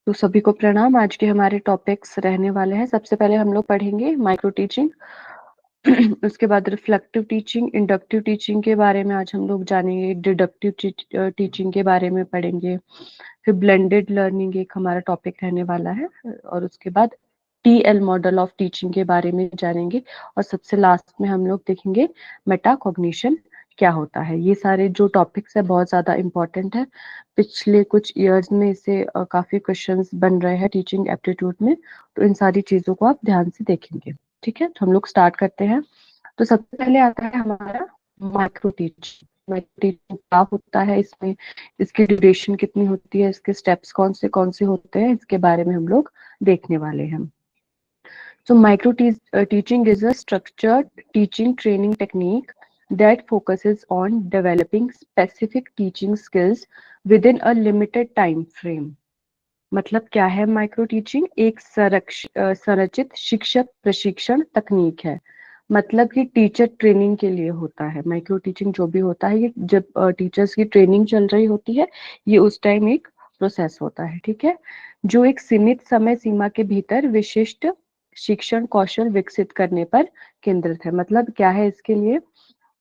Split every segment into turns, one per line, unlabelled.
तो सभी को प्रणाम। आज के हमारे टॉपिक्स रहने वाले हैं। सबसे पहले हम लोग पढ़ेंगे माइक्रो टीचिंग, उसके बाद रिफ्लेक्टिव टीचिंग, इंडक्टिव टीचिंग के बारे में आज हम लोग जानेंगे, डिडक्टिव टीचिंग के बारे में पढ़ेंगे, फिर ब्लेंडेड लर्निंग एक हमारा टॉपिक रहने वाला है, और उसके बाद टीएल मॉडल ऑफ टीचिंग के बारे में जानेंगे, और सबसे लास्ट में हम लोग देखेंगे मेटाकॉग्निशन क्या होता है। ये सारे जो टॉपिक्स है बहुत ज्यादा इम्पोर्टेंट है। पिछले कुछ ईयर्स में इसे काफी क्वेश्चंस बन रहे हैं टीचिंग एप्टीट्यूड में, तो इन सारी चीजों को आप ध्यान से देखेंगे। ठीक है, तो हम लोग स्टार्ट करते हैं। तो सबसे पहले आता है हमारा माइक्रो टीचिंग। माइक्रो टीचिंग क्या होता है, इसमें इसकी ड्यूरेशन कितनी होती है, इसके स्टेप्स कौन से होते हैं, इसके बारे में हम लोग देखने वाले हैं। So micro teaching is a structured teaching training technique that focuses on developing specific teaching skills within a limited time frame. मतलब क्या है माइक्रो टीचिंग? एक संरचित शिक्षक प्रशिक्षण तकनीक है। मतलब ये टीचर ट्रेनिंग के लिए होता है। माइक्रो टीचिंग जो भी होता है, ये जब टीचर्स की ट्रेनिंग चल रही होती है, ये उस टाइम एक प्रोसेस होता है। ठीक है, जो एक सीमित समय सीमा के भीतर विशिष्ट शिक्षण कौशल विकसित करने पर केंद्रित है। मतलब क्या है, इसके लिए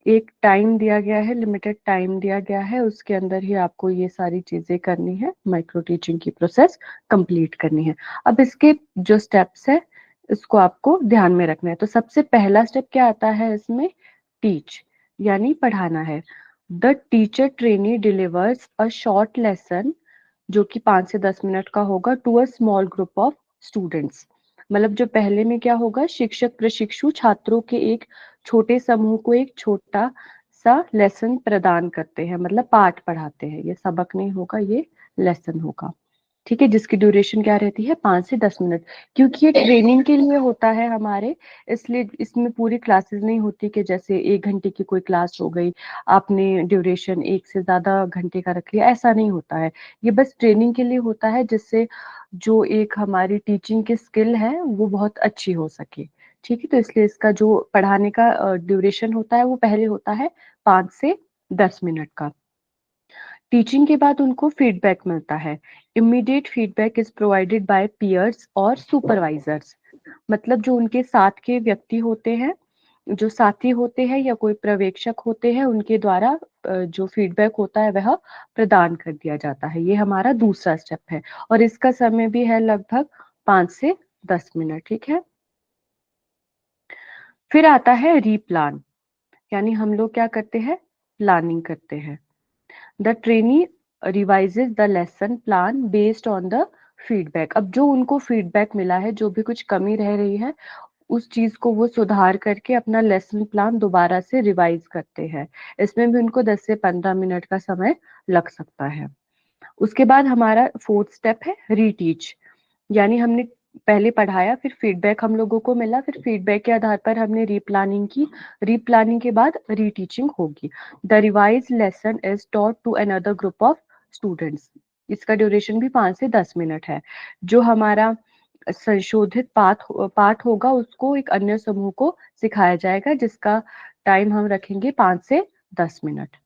एक टाइम दिया गया है, लिमिटेड टाइम दिया गया है, उसके अंदर ही आपको ये सारी चीजें करनी है, माइक्रो टीचिंग की प्रोसेस कंप्लीट करनी है। अब इसके जो स्टेप्स है इसको आपको ध्यान में रखना है। तो सबसे पहला स्टेप क्या आता है इसमें? टीच, यानी पढ़ाना है। The teacher trainee delivers a short lesson, जो कि 5 से 10 मिनट का होगा, to a small group of students. मतलब जो पहले में क्या होगा, शिक्षक प्रशिक्षु छात्रों के एक छोटे समूह को एक छोटा सा लेसन प्रदान करते हैं, मतलब पाठ पढ़ाते हैं। ये सबक नहीं होगा, ये लेसन होगा। ठीक है, जिसकी ड्यूरेशन क्या रहती है? 5 से 10 मिनट। क्योंकि ये ट्रेनिंग के लिए होता है हमारे, इसलिए इसमें पूरी क्लासेस नहीं होती कि जैसे 1 घंटे की कोई क्लास हो गई, आपने ड्यूरेशन 1 से ज्यादा घंटे का रख लिया, ऐसा नहीं होता है। ये बस ट्रेनिंग के लिए होता है, जिससे जो एक हमारी टीचिंग की स्किल है वो बहुत अच्छी हो सके। ठीक है, तो इसलिए इसका जो पढ़ाने का ड्यूरेशन होता है वो पहले होता है 5 से 10 मिनट का। टीचिंग के बाद उनको फीडबैक मिलता है। Immediate feedback is provided by peers और सुपरवाइजर्स। मतलब जो उनके साथ के व्यक्ति होते हैं, जो साथी होते हैं या कोई पर्यवेक्षक होते हैं, उनके द्वारा जो फीडबैक होता है वह प्रदान कर दिया जाता है। ये हमारा दूसरा स्टेप है, और इसका समय भी है लगभग 5 से 10 मिनट। ठीक है, फिर आता है रीप्लान, यानी हम लोग क्या करते हैं? प्लानिंग करते हैं। The trainee revises the lesson plan based on the feedback. अब जो उनको फीडबैक मिला है, जो भी कुछ कमी रह रही है, उस चीज को वो सुधार करके अपना लेसन प्लान दोबारा से रिवाइज करते हैं। इसमें भी उनको 10 से 15 मिनट का समय लग सकता है। उसके बाद हमारा फोर्थ स्टेप है रीटीच, यानी हमने पहले पढ़ाया, फिर फीडबैक हम लोगों को मिला, फिर फीडबैक के आधार पर हमने रीप्लानिंग की। रीप्लानिंग के बाद रीटीचिंग होगी। The revise lesson is taught to another group of students. इसका ड्यूरेशन भी 5 से 10 मिनट है। जो हमारा संशोधित पाठ होगा उसको एक अन्य समूह को सिखाया जाएगा, जिसका टाइम हम रखेंगे 5 से 10 मिनट।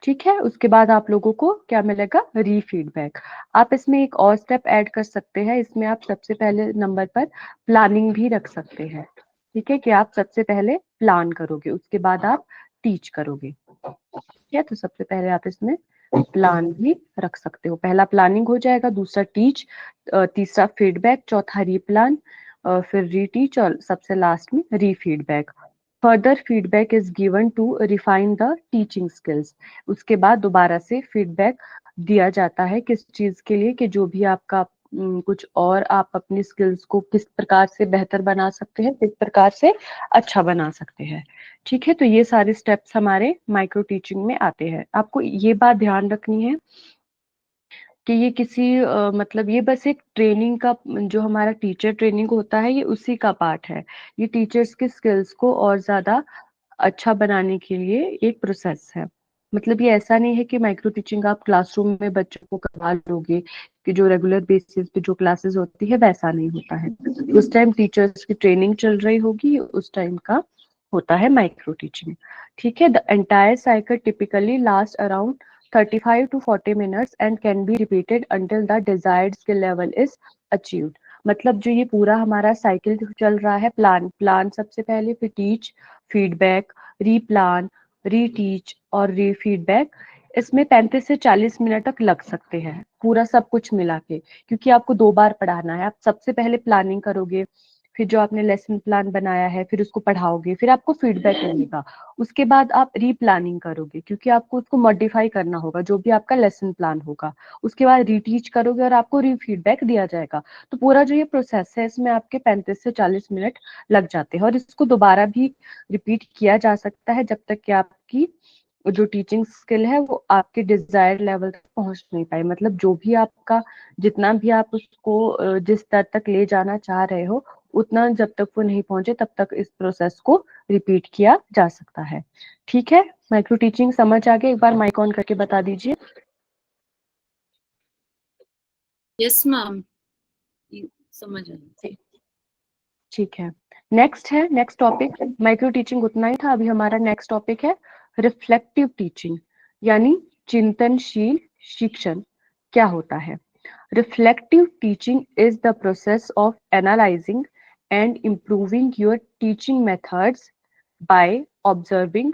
ठीक है, उसके बाद आप लोगों को क्या मिलेगा? री फीडबैक। आप इसमें एक और स्टेप ऐड कर सकते हैं। इसमें आप सबसे पहले नंबर पर प्लानिंग भी रख सकते हैं। ठीक है, कि आप सबसे पहले प्लान करोगे, उसके बाद आप टीच करोगे। ठीक है, तो सबसे पहले आप इसमें प्लान भी रख सकते हो। पहला प्लानिंग हो जाएगा, दूसरा टीच, तीसरा फीडबैक, चौथा रीप्लान, फिर रीटीच, और सबसे लास्ट में re feedback. Further feedback is given to refine the teaching skills. उसके बाद दोबारा से फीडबैक दिया जाता है किस चीज के लिए, कि जो भी आपका कुछ और आप अपनी स्किल्स को किस प्रकार से बेहतर बना सकते हैं, किस प्रकार से अच्छा बना सकते हैं। ठीक है, तो ये सारे स्टेप्स हमारे माइक्रो टीचिंग में आते हैं। आपको ये बात ध्यान रखनी है कि ये किसी मतलब ये बस एक ट्रेनिंग का, जो हमारा टीचर ट्रेनिंग होता है, ये उसी का पार्ट है। ये टीचर्स की स्किल्स को और ज्यादा अच्छा बनाने के लिए एक प्रोसेस है। मतलब ये ऐसा नहीं है कि माइक्रो टीचिंग आप क्लासरूम में बच्चों को करवा लोगे, कि जो रेगुलर बेसिस पे जो क्लासेस होती है वैसा नहीं होता है। उस टाइम टीचर्स की ट्रेनिंग चल रही होगी, उस टाइम का होता है माइक्रो टीचिंग। ठीक है, the entire cycle typically last around 35 to 40 minutes and can be repeated until the desired skill level is achieved। मतलब जो ये पूरा हमारा साइकिल चल रहा है, प्लान सबसे पहले, फिर टीच, फीडबैक, रीप्लान, रीटीच और रीफीडबैक, इसमें 35 से 40 मिनट तक लग सकते हैं पूरा सब कुछ मिला के, क्योंकि आपको 2 बार पढ़ाना है। आप सबसे पहले प्लानिंग करोगे, फिर जो आपने लेसन प्लान बनाया है फिर उसको पढ़ाओगे, फिर आपको फीडबैक मिलेगा, उसके बाद आप रीप्लानिंग करोगे क्योंकि आपको उसको मॉडिफाई करना होगा जो भी आपका लेसन प्लान होगा, उसके बाद रीटीच करोगे और आपको रीफीडबैक दिया जाएगा। तो पूरा जो ये प्रोसेस है इसमें आपके 35 से 40 मिनट लग जाते हैं और इसको दोबारा भी रिपीट किया जा सकता है जब तक कि आपकी जो टीचिंग स्किल है वो आपके डिजायर्ड लेवल तक पहुंच नहीं पाए। मतलब जो भी आपका, जितना भी आप उसको जिस स्तर तक ले जाना चाह रहे हो, उतना जब तक वो नहीं पहुंचे तब तक इस प्रोसेस को रिपीट किया जा सकता है। ठीक है, माइक्रो टीचिंग समझ आ गया? एक बार माइक ऑन करके बता दीजिए।
यस मैम, समझ आ गया।
ठीक है, नेक्स्ट है, नेक्स्ट टॉपिक, माइक्रो टीचिंग उतना ही था। अभी हमारा नेक्स्ट टॉपिक है रिफ्लेक्टिव टीचिंग, यानी चिंतनशील शिक्षण। क्या होता है? Reflective teaching is the process of analyzing and improving your teaching methods by observing,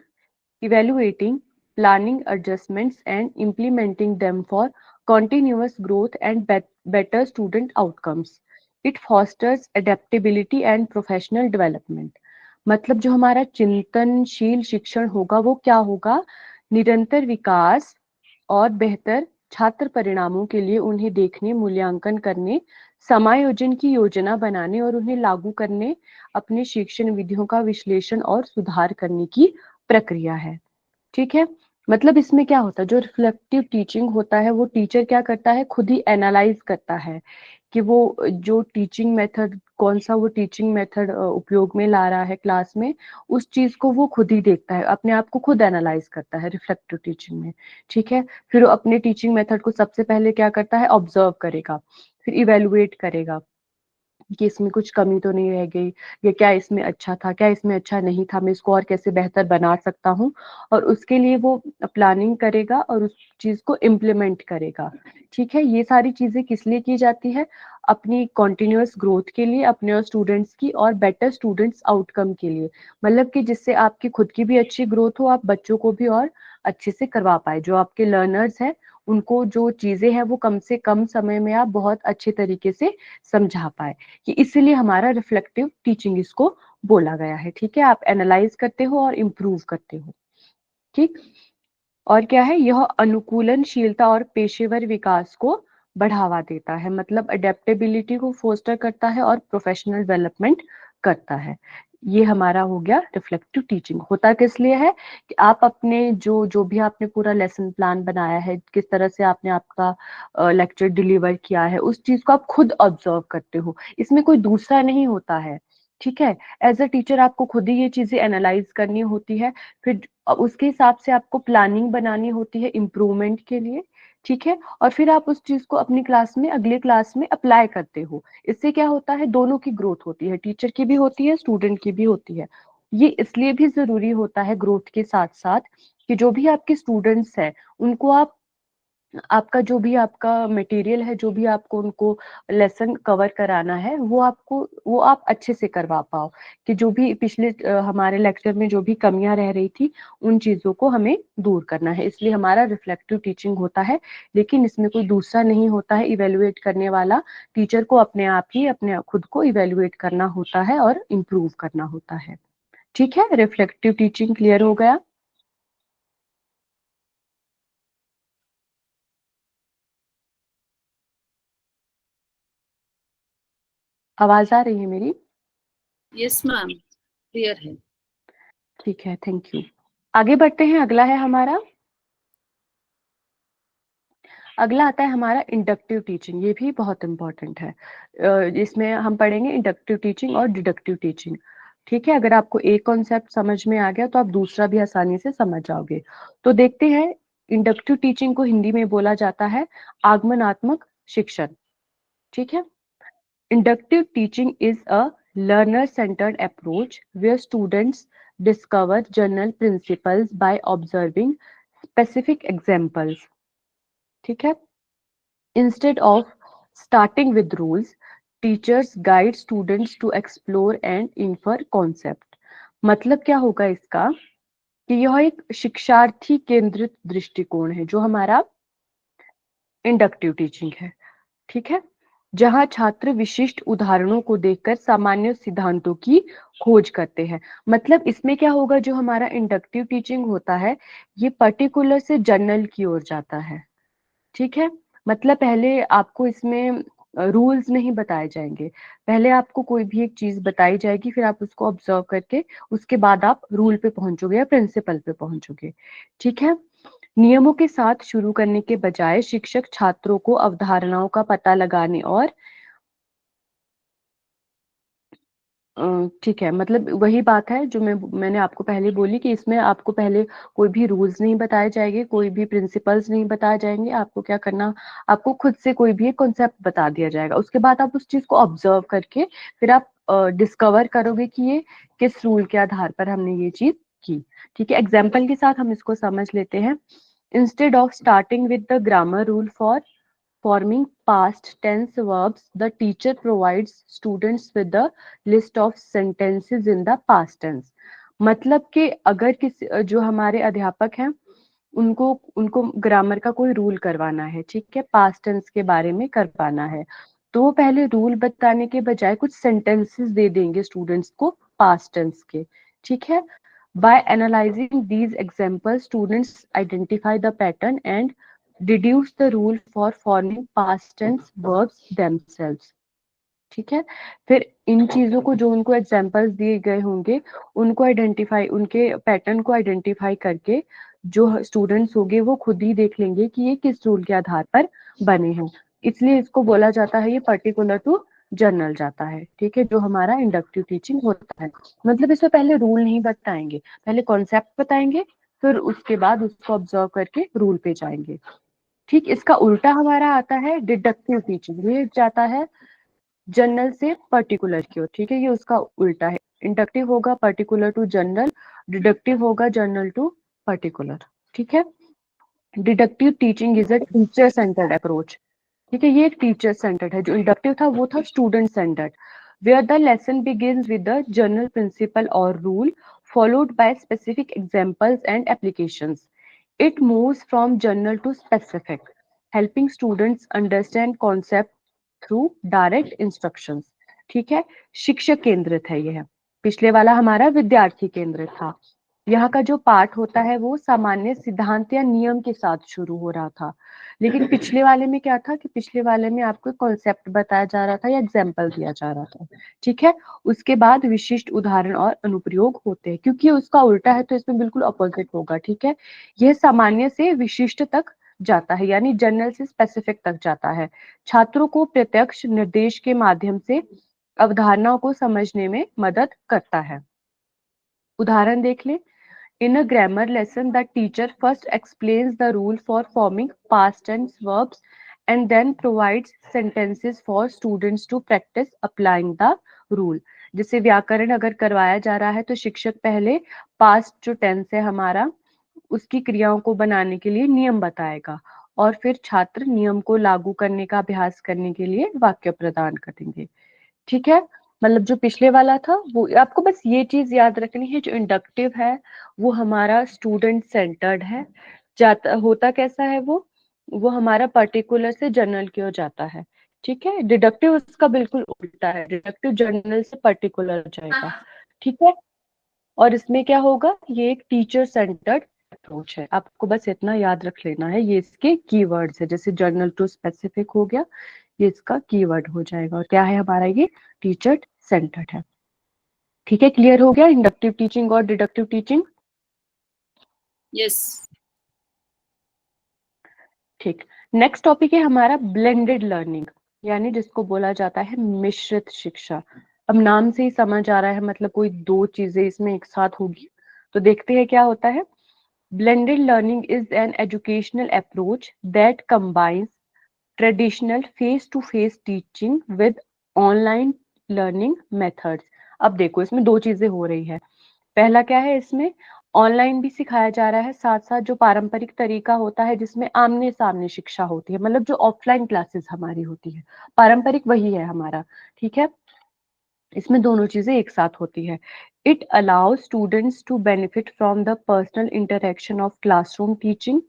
evaluating, planning adjustments, and implementing them for continuous growth and better student outcomes. It fosters adaptability and professional development. मतलब जो हमारा चिंतनशील शिक्षण होगा वो क्या होगा? निरंतर विकास और बेहतर छात्र परिणामों के लिए उन्हें देखने, मूल्यांकन करने, समायोजन की योजना बनाने और उन्हें लागू करने, अपने शिक्षण विधियों का विश्लेषण और सुधार करने की प्रक्रिया है। ठीक है, मतलब इसमें क्या होता है, जो रिफ्लेक्टिव टीचिंग होता है वो टीचर क्या करता है, खुद ही एनालाइज करता है कि वो जो टीचिंग मेथड, कौन सा वो टीचिंग मेथड उपयोग में ला रहा है क्लास में, उस चीज को वो खुद ही देखता है, अपने आप को खुद एनालाइज करता है रिफ्लेक्टिव टीचिंग में। ठीक है, फिर वो अपने टीचिंग मेथड को सबसे पहले क्या करता है, ऑब्जर्व करेगा, फिर इवेलुएट करेगा कि इसमें कुछ कमी तो नहीं रह गई, या क्या इसमें अच्छा था, क्या इसमें अच्छा नहीं था, मैं इसको और कैसे बेहतर बना सकता हूँ, और उसके लिए वो प्लानिंग करेगा और उस चीज को इम्प्लीमेंट करेगा। ठीक है, ये सारी चीजें किस लिए की जाती है? अपनी कॉन्टिन्यूअस ग्रोथ के लिए, अपने और स्टूडेंट्स की, और बेटर स्टूडेंट्स आउटकम के लिए। मतलब कि जिससे आपकी खुद की भी अच्छी ग्रोथ हो, आप बच्चों को भी और अच्छे से करवा पाए, जो आपके लर्नर्स हैं उनको जो चीजें हैं वो कम से कम समय में आप बहुत अच्छे तरीके से समझा पाए, कि इसीलिए हमारा रिफ्लेक्टिव टीचिंग इसको बोला गया है। ठीक है, आप एनालाइज करते हो और इम्प्रूव करते हो। ठीक, और क्या है, यह अनुकूलनशीलता और पेशेवर विकास को बढ़ावा देता है, मतलब अडेप्टेबिलिटी को फोस्टर करता है और प्रोफेशनल डेवलपमेंट करता है। ये हमारा हो गया रिफ्लेक्टिव टीचिंग। होता किस लिए है कि आप अपने जो भी आपने पूरा लेसन प्लान बनाया है, किस तरह से आपने आपका लेक्चर डिलीवर किया है, उस चीज को आप खुद ऑब्जर्व करते हो, इसमें कोई दूसरा नहीं होता है। ठीक है, एज अ टीचर आपको खुद ही ये चीजें एनालाइज करनी होती है, फिर उसके हिसाब से आपको प्लानिंग बनानी होती है इम्प्रूवमेंट के लिए। ठीक है, और फिर आप उस चीज को अपनी क्लास में, अगले क्लास में अप्लाई करते हो। इससे क्या होता है, दोनों की ग्रोथ होती है, टीचर की भी होती है, स्टूडेंट की भी होती है। ये इसलिए भी जरूरी होता है ग्रोथ के साथ साथ कि जो भी आपके स्टूडेंट्स हैं उनको आप, आपका जो भी आपका मटेरियल है, जो भी आपको उनको लेसन कवर कराना है, वो आप अच्छे से करवा पाओ, कि जो भी पिछले हमारे लेक्चर में जो भी कमियां रह रही थी उन चीजों को हमें दूर करना है, इसलिए हमारा रिफ्लेक्टिव टीचिंग होता है। लेकिन इसमें कोई दूसरा नहीं होता है इवेलुएट करने वाला, टीचर को अपने आप ही अपने खुद को इवेलुएट करना होता है और इम्प्रूव करना होता है। ठीक है, रिफ्लेक्टिव टीचिंग क्लियर हो गया? आवाज आ रही है मेरी?
यस मैम, क्लियर है।
ठीक है, थैंक यू। आगे बढ़ते हैं, अगला है हमारा, अगला आता है हमारा इंडक्टिव टीचिंग। ये भी बहुत इंपॉर्टेंट है। इसमें हम पढ़ेंगे इंडक्टिव टीचिंग और डिडक्टिव टीचिंग। ठीक है, अगर आपको एक कॉन्सेप्ट समझ में आ गया तो आप दूसरा भी आसानी से समझ जाओगे। तो देखते हैं, इंडक्टिव टीचिंग को हिंदी में बोला जाता है आगमनात्मक शिक्षण। ठीक है, inductive teaching is a learner centered approach where students discover general principles by observing specific examples. ठीक है. Instead of starting with rules, teachers guide students to explore and infer concept. मतलब क्या होगा इसका कि यह एक शिक्षार्थी केंद्रित दृष्टिकोण है जो हमारा इंडक्टिव टीचिंग है. ठीक है, जहां छात्र विशिष्ट उदाहरणों को देखकर सामान्य सिद्धांतों की खोज करते हैं. मतलब इसमें क्या होगा, जो हमारा इंडक्टिव टीचिंग होता है ये पर्टिकुलर से जनरल की ओर जाता है. ठीक है, मतलब पहले आपको इसमें रूल्स नहीं बताए जाएंगे, पहले आपको कोई भी एक चीज बताई जाएगी, फिर आप उसको ऑब्जर्व करके उसके बाद आप रूल पे पहुंचोगे या प्रिंसिपल पे पहुंचोगे. ठीक है, नियमों के साथ शुरू करने के बजाय शिक्षक छात्रों को अवधारणाओं का पता लगाने और ठीक है, मतलब वही बात है जो मैंने आपको पहले बोली कि इसमें आपको पहले कोई भी रूल्स नहीं बताए जाएंगे, कोई भी प्रिंसिपल्स नहीं बताए जाएंगे. आपको क्या करना, आपको खुद से कोई भी एक कॉन्सेप्ट बता दिया जाएगा, उसके बाद आप उस चीज को ऑब्जर्व करके फिर आप डिस्कवर करोगे कि ये किस रूल के आधार पर हमने ये चीज की. ठीक है, एग्जाम्पल के साथ हम इसको समझ लेते हैं. Instead of starting with the grammar rule for forming past tense verbs, the teacher provides students with the list of sentences in the past tense. मतलब कि अगर किसी जो हमारे अध्यापक हैं उनको उनको ग्रामर का कोई रूल करवाना है, ठीक है, पास्ट टेंस के बारे में करवाना है, तो वो पहले रूल बताने के बजाय कुछ सेंटेंसेस दे देंगे स्टूडेंट्स को पास्ट टेंस के. ठीक है, by analyzing these examples students identify the pattern and deduce the rule for forming past tense verbs themselves. ठीक है, फिर इन चीजों को जो उनको एग्जांपल्स दिए गए होंगे उनको आइडेंटिफाई, उनके पैटर्न को आइडेंटिफाई करके जो स्टूडेंट्स होंगे वो खुद ही देख लेंगे कि ये किस रूल के आधार पर बने हैं. इसलिए इसको बोला जाता है ये पर्टिकुलर टू जनरल जाता है. ठीक है, जो हमारा इंडक्टिव टीचिंग होता है, मतलब इसमें पहले रूल नहीं बताएंगे, पहले कॉन्सेप्ट बताएंगे, फिर उसके बाद उसको ऑब्जर्व करके रूल पे जाएंगे. ठीक, इसका उल्टा हमारा आता है डिडक्टिव टीचिंग, ये जाता है जनरल से पर्टिकुलर की ओर. ठीक है, ये उसका उल्टा है. इंडक्टिव होगा पर्टिकुलर टू जनरल, डिडक्टिव होगा जनरल टू पर्टिकुलर. ठीक है, deductive teaching is a teacher centred approach. ठीक है, ये एक टीचर सेंटर्ड है. जो इंडक्टिव था वो था student centred, where the lesson begins with the general principle or rule followed by specific examples and applications. It moves from general to specific, helping students understand concept through direct instructions. ठीक है, शिक्षक केंद्रित है यह. पिछले वाला हमारा विद्यार्थी केंद्रित था. यहाँ का जो पाठ होता है वो सामान्य सिद्धांत या नियम के साथ शुरू हो रहा था, लेकिन पिछले वाले में क्या था कि पिछले वाले में आपको कॉन्सेप्ट बताया जा रहा था या एग्जाम्पल दिया जा रहा था. ठीक है, उसके बाद विशिष्ट उदाहरण और अनुप्रयोग होते हैं. क्योंकि उसका उल्टा है तो इसमें बिल्कुल अपोजिट होगा. ठीक है, यह सामान्य से विशिष्ट तक जाता है, यानी जनरल से स्पेसिफिक तक जाता है. छात्रों को प्रत्यक्ष निर्देश के माध्यम से अवधारणाओं को समझने में मदद करता है. उदाहरण देख लें. In a grammar lesson, the teacher first explains the rule for forming past tense verbs and then provides sentences for students to practice applying the rule. जैसे व्याकरण अगर करवाया जा रहा है तो शिक्षक पहले पास्ट जो टेंस है हमारा उसकी क्रियाओं को बनाने के लिए नियम बताएगा और फिर छात्र नियम को लागू करने का अभ्यास करने के लिए वाक्य प्रदान करेंगे. ठीक है, मतलब जो पिछले वाला था वो आपको बस ये चीज याद रखनी है, जो इंडक्टिव है वो हमारा स्टूडेंट सेंटर्ड है. जाता होता कैसा है वो हमारा पर्टिकुलर से जनरल की ओर जाता है. ठीक है, डिडक्टिव उसका बिल्कुल उल्टा है, डिडक्टिव जनरल से पर्टिकुलर जाएगा. ठीक है, और इसमें क्या होगा, ये एक टीचर सेंटर्ड अप्रोच है. आपको बस इतना याद रख लेना है, ये इसके कीवर्ड्स है. जैसे जनरल टू स्पेसिफिक हो गया, ये इसका कीवर्ड हो जाएगा. और क्या है हमारा, ये टीचर सेंटर्ड है. ठीक है, क्लियर हो गया इंडक्टिव टीचिंग और डिडक्टिव टीचिंग?
यस.
ठीक, नेक्स्ट टॉपिक है हमारा ब्लेंडेड लर्निंग, यानी जिसको बोला जाता है मिश्रित शिक्षा. अब नाम से ही समझ आ रहा है, मतलब कोई दो चीजें इसमें एक साथ होगी. तो देखते हैं क्या होता है. Blended learning is an educational approach that combines traditional face-to-face teaching with online learning methods. अब देखो इसमें दो चीजें हो रही है. पहला क्या है, इसमें ऑनलाइन भी सिखाया जा रहा है, साथ साथ जो पारंपरिक तरीका होता है जिसमें आमने सामने शिक्षा होती है, मतलब जो ऑफलाइन क्लासेस हमारी होती है, पारंपरिक वही है हमारा। ठीक है, इसमें दोनों चीजें एक साथ होती है। It allows students to benefit from the personal interaction of classroom teaching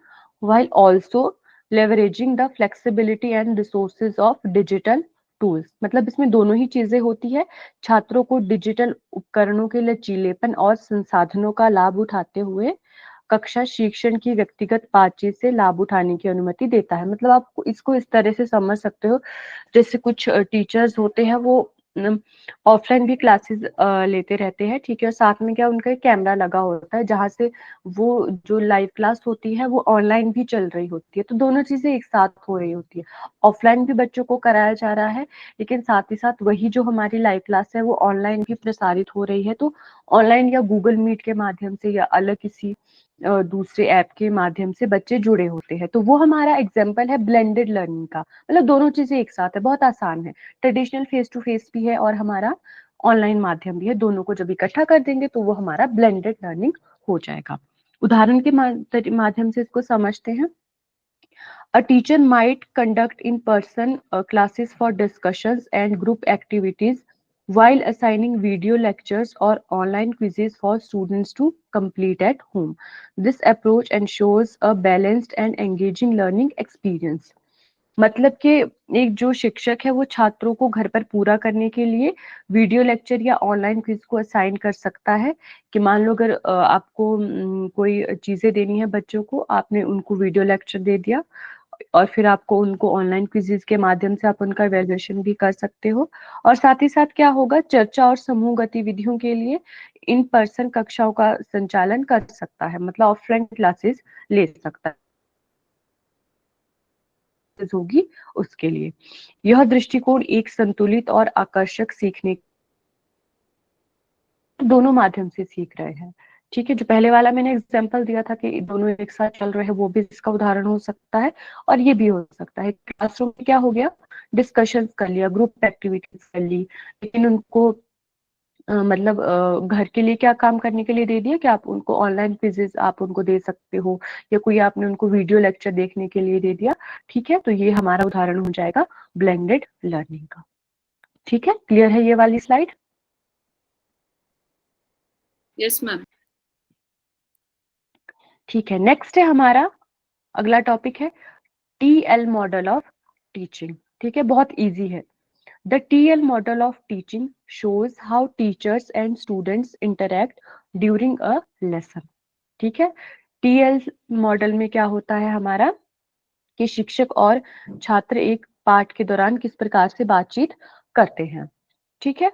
while also leveraging the flexibility and resources of digital tools। मतलब इसमें दोनों ही चीजें होती है, छात्रों को डिजिटल उपकरणों के लचीलेपन और संसाधनों का लाभ उठाते हुए कक्षा शिक्षण की व्यक्तिगत बातचीत से लाभ उठाने की अनुमति देता है। मतलब आप इसको इस तरह से समझ सकते हो, जैसे कुछ टीचर्स होते हैं वो ऑफलाइन भी क्लासेस लेते रहते हैं, ठीक है, और साथ में क्या उनका एक कैमरा लगा होता है जहां से वो जो लाइव क्लास होती है वो ऑनलाइन भी चल रही होती है, तो दोनों चीजें एक साथ हो रही होती है। ऑफलाइन भी बच्चों को कराया जा रहा है, लेकिन साथ ही साथ वही जो हमारी लाइव क्लास है वो ऑनलाइन भी प्रसारित हो रही है। तो ऑनलाइन या गूगल मीट के माध्यम से या अलग किसी दूसरे ऐप के माध्यम से बच्चे जुड़े होते हैं, तो वो हमारा एग्जाम्पल है ब्लेंडेड लर्निंग का। मतलब दोनों चीजें एक साथ है, बहुत आसान है, ट्रेडिशनल फेस टू फेस भी है और हमारा ऑनलाइन माध्यम भी है, दोनों को जब इकट्ठा कर देंगे तो वो हमारा ब्लेंडेड लर्निंग हो जाएगा। उदाहरण के माध्यम से इसको समझते हैं। A teacher might conduct in-person classes for discussions and group activities while assigning video lectures or online quizzes for students to complete at home. This approach ensures a balanced and engaging learning experience। मतलब कि एक जो शिक्षक है वो छात्रों को घर पर पूरा करने के लिए वीडियो लेक्चर या ऑनलाइन क्विज को असाइन कर सकता है, कि मान लो अगर आपको कोई चीजें देनी है बच्चों को, आपने उनको वीडियो लेक्चर दे दिया और फिर आपको उनको ऑनलाइन क्विज़ेज़ के माध्यम से आप उनका इवैल्यूएशन भी कर सकते हो। और साथ ही साथ क्या होगा, चर्चा और समूह गतिविधियों के लिए इन पर्सन कक्षाओं का संचालन कर सकता है, मतलब ऑफलाइन क्लासेस ले सकता है होगी उसके लिए। यह दृष्टिकोण एक संतुलित और आकर्षक सीखने दोनों माध्यम से सीख रहे हैं। ठीक है, जो पहले वाला मैंने एग्जांपल दिया था कि दोनों एक साथ चल रहे हैं, वो भी इसका उदाहरण हो सकता है और ये भी हो सकता है। क्लासरूम में क्या हो गया, डिस्कशन कर लिया, ग्रुप एक्टिविटीज कर ली, लेकिन उनको मतलब घर के लिए क्या काम करने के लिए दे दिया कि आप उनको ऑनलाइन क्विजेज आप उनको दे सकते हो, या कोई आपने उनको वीडियो लेक्चर देखने के लिए दे दिया। ठीक है, तो ये हमारा उदाहरण हो जाएगा ब्लेंडेड लर्निंग का। ठीक है, क्लियर है ये वाली स्लाइड?
Yes ma'am.
ठीक है, नेक्स्ट है हमारा अगला टॉपिक है टीएल मॉडल ऑफ टीचिंग। ठीक है, बहुत इजी है। The TL model of teaching shows how teachers and students interact during a lesson. ठीक है, टीएल मॉडल में क्या होता है हमारा, कि शिक्षक और छात्र एक पाठ के दौरान किस प्रकार से बातचीत करते हैं। ठीक है,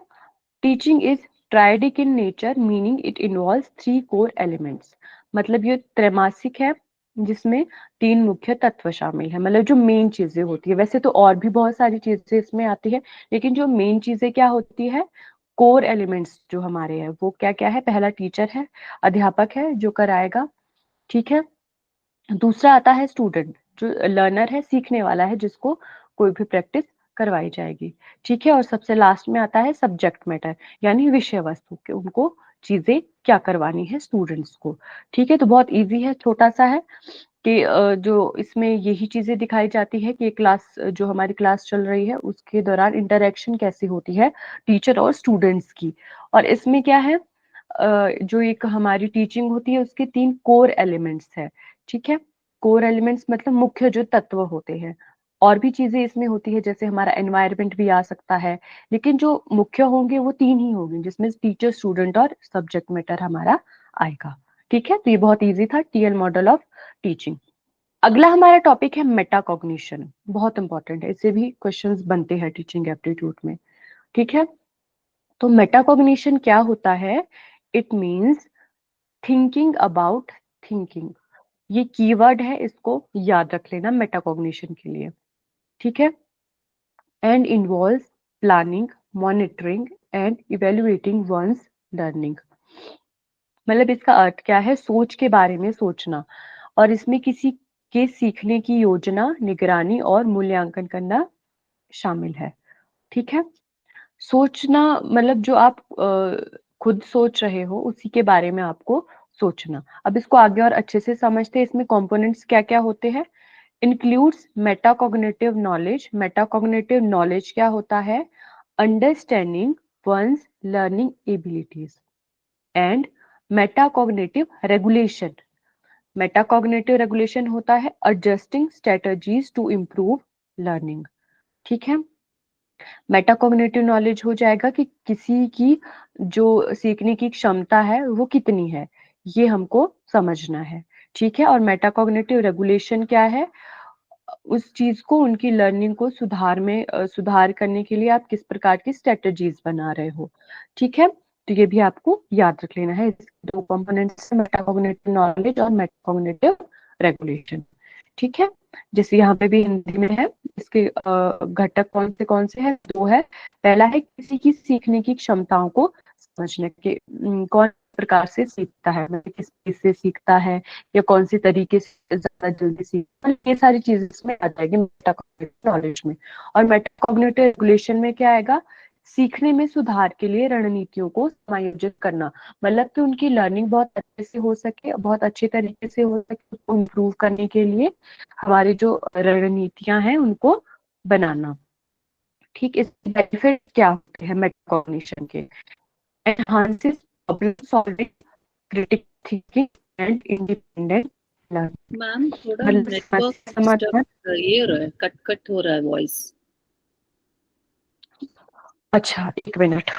teaching is triadic in nature, meaning it involves three core elements. मतलब ये त्रैमासिक है जिसमें तीन मुख्य तत्व शामिल है, मतलब जो मेन चीजें होती है। वैसे तो और भी बहुत सारी चीजें इसमें आती है, लेकिन जो मेन चीजें क्या होती है, कोर एलिमेंट्स जो हमारे हैं वो क्या क्या है। पहला टीचर है, अध्यापक है जो कराएगा। ठीक है, दूसरा आता है स्टूडेंट, जो लर्नर है, सीखने वाला है, जिसको कोई भी प्रैक्टिस करवाई जाएगी। ठीक है, और सबसे लास्ट में आता है सब्जेक्ट मैटर, यानी विषय वस्तु के उनको चीजें क्या करवानी है स्टूडेंट्स को। ठीक है, तो बहुत इजी है, छोटा सा है कि जो इसमें यही चीजें दिखाई जाती है कि क्लास जो हमारी क्लास चल रही है उसके दौरान इंटरेक्शन कैसी होती है टीचर और स्टूडेंट्स की। और इसमें क्या है, जो एक हमारी टीचिंग होती है उसके तीन कोर एलिमेंट्स है। ठीक है, कोर एलिमेंट्स मतलब मुख्य जो तत्व होते हैं। और भी चीजें इसमें होती है, जैसे हमारा एनवायरनमेंट भी आ सकता है, लेकिन जो मुख्य होंगे वो तीन ही होंगे, जिसमें टीचर, स्टूडेंट और सब्जेक्ट मैटर हमारा आएगा। ठीक है, तो ये बहुत इजी था टीएल मॉडल ऑफ टीचिंग। अगला हमारा टॉपिक है मेटाकॉग्निशन, बहुत इंपॉर्टेंट है, इससे भी क्वेश्चंस बनते हैं टीचिंग एप्टीट्यूड में। ठीक है, तो मेटाकॉग्निशन क्या होता है, it means thinking about thinking. ये कीवर्ड है, इसको याद रख लेना मेटाकॉग्निशन के लिए। ठीक है, and involve planning, monitoring and evaluating one's learning. मतलब इसका अर्थ क्या है, सोच के बारे में सोचना, और इसमें किसी के सीखने की योजना, निगरानी और मूल्यांकन करना शामिल है। ठीक है, सोचना मतलब जो आप खुद सोच रहे हो उसी के बारे में आपको सोचना। अब इसको आगे और अच्छे से समझते हैं, इसमें कंपोनेंट्स क्या-क्या होते हैं। Includes metacognitive knowledge. Metacognitive knowledge क्या होता है? Understanding one's learning abilities and metacognitive regulation. Metacognitive regulation होता है adjusting strategies to improve learning. ठीक है, मेटाकॉग्निटिव नॉलेज हो जाएगा कि किसी की जो सीखने की क्षमता है वो कितनी है, ये हमको समझना है। ठीक है, और मेटाकॉग्निटिव रेगुलेशन क्या है? उस चीज को, उनकी लर्निंग को सुधार करने के लिए आप किस प्रकार की स्ट्रेटजीज बना रहे हो। ठीक है, तो ये भी आपको याद रख लेना है। दो कंपोनेंट्स, मेटाकॉग्निटिव नॉलेज और मेटाकॉग्निटिव रेगुलेशन। ठीक है, जैसे यहाँ पे भी हिंदी में है, इसके घटक कौन से हैं? दो है। पहला है किसी की सीखने की क्षमताओं को समझने के, कौन प्रकार से सीखता है, मतलब किस चीज से सीखता है या कौन सी तरीके से ज्यादा जल्दी सीखता है, ये सारी चीजें इसमें आ जाएगी मेटाकॉग्निटिव नॉलेज में। और मेटाकॉग्निटिव रेगुलेशन में क्या आएगा? सीखने में सुधार के लिए रणनीतियों को समायोजित करना, मतलब कि उनकी लर्निंग बहुत अच्छे से हो सके, बहुत अच्छे तरीके से हो सके, उसको इम्प्रूव करने के लिए हमारी जो रणनीतियां हैं उनको बनाना। ठीक, इस बेनिफिट क्या होते हैं मेटाकॉग्निशन के? Enhances problem solving, critical thinking and independent learning.
Ma'am थोड़ा
मतलब
नेटवर्क
समस्या
डिस्टर्ब
समाधान।
ये हो रहा है, कट कट हो रहा है वॉइस।
अच्छा, एक मिनट।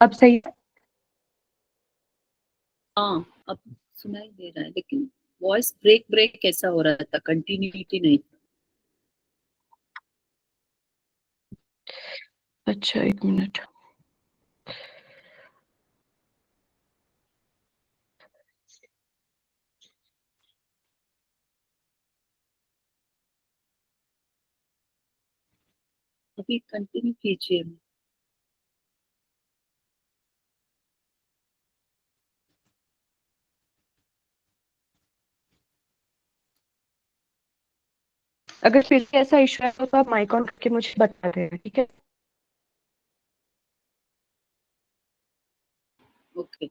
अब सही है?
हाँ, अब सुनाई दे रहा है, लेकिन वॉइस ब्रेक ब्रेक कैसा हो रहा था, कंटिन्यूटी नहीं।
अच्छा, एक मिनट।
अभी कंटिन्यू कीजिए।
अगर फिर से ऐसा इशू है तो आप माइक ऑन करके मुझे बता दें, ठीक है?
ओके।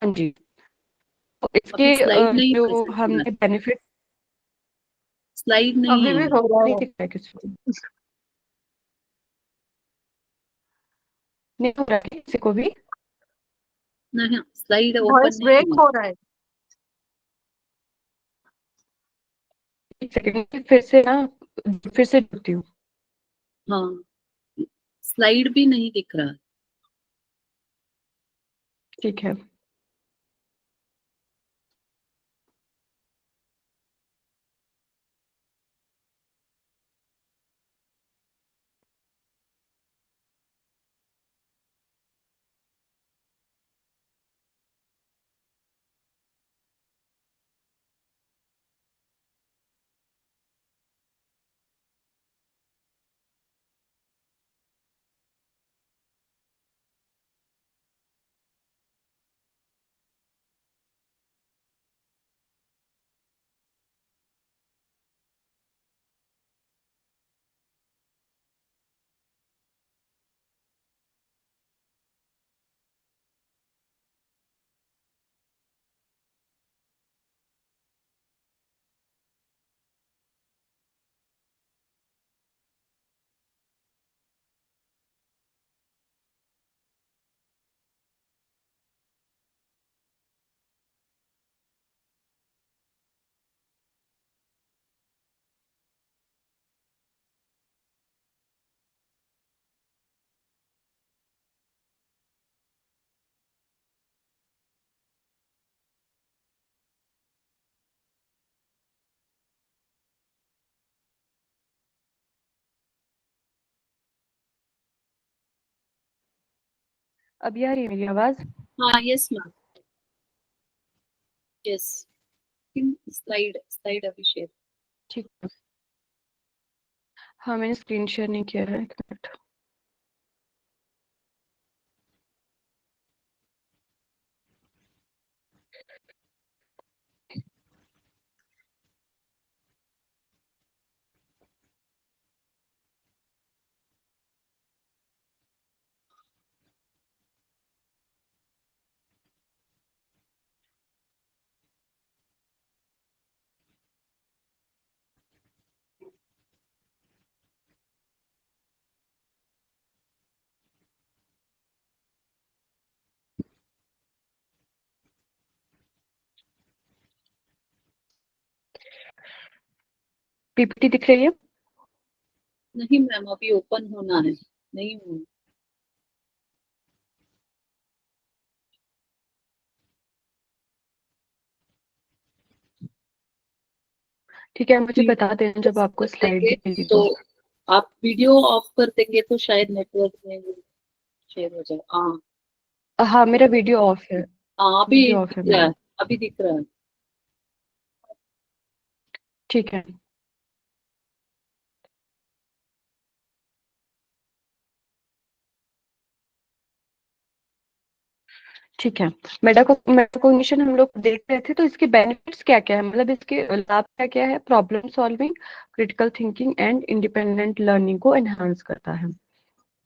हाँ जी, तो
अभी
इसके
स्लाइड नहीं
जो
प्रेजेंट हो रहा है,
हमने बेनिफिट।
स्लाइड नहीं
अभी
है
भी
अभी।
हो रहा है, दिख रहा है किसी को? नहीं हो रहा है किसी को भी?
नहीं, स्लाइड ओपन
वॉइस
नहीं
ब्रेक
हुआ।
हो रहा है।
एक सेकंड, फिर से ना, फिर से जुड़ती हूँ।
हाँ, स्लाइड भी नहीं दिख रहा।
ठीक है। अब यार, ये मेरी आवाज?
हाँ, yes ma'am, yes. Slide slide अभी शेयर।
ठीक है। हाँ, मैंने स्क्रीन शेयर नहीं किया है, एक मिनट। पीपीटी दिख रही है?
नहीं मैम, अभी ओपन होना है, नहीं हुआ।
ठीक है, मुझे बता दें जब आपको
कर
स्लाइड
देंगे
दिखेगी
तो
तो।
आप वीडियो ऑफ कर देंगे तो शायद नेटवर्क में शेयर हो जाए। हाँ
हाँ, मेरा वीडियो ऑफ है।
हाँ, अभी
वीडियो ऑफ
दिख
है
रहा
मेरा।
है, अभी दिख रहा है।
ठीक है। ठीक है। मेटाकोग्निशन हम लोग देख रहे थे, तो इसके बेनिफिट्स क्या क्या है, मतलब इसके लाभ क्या क्या है? Problem solving, critical thinking and independent learning को एनहांस करता है।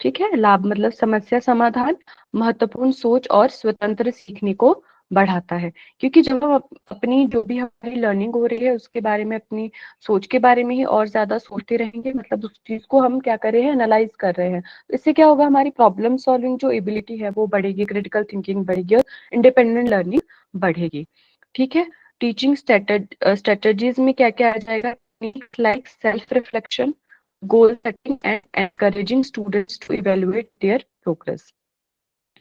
ठीक है, लाभ मतलब समस्या समाधान, महत्वपूर्ण सोच और स्वतंत्र सीखने को बढ़ाता है। क्योंकि जब हम अपनी जो भी हमारी लर्निंग हो रही है उसके बारे में, अपनी सोच के बारे में ही और ज्यादा सोचते रहेंगे, मतलब उस चीज को हम क्या कर रहे हैं, एनालाइज कर रहे हैं, तो इससे क्या होगा, हमारी प्रॉब्लम सॉल्विंग जो एबिलिटी है वो बढ़ेगी, क्रिटिकल थिंकिंग बढ़ेगी और इंडिपेंडेंट लर्निंग बढ़ेगी। ठीक है। टीचिंग स्ट्रेटजीज में क्या क्या आ जाएगा? Like self reflection, goal setting and encouraging students to evaluate their progress।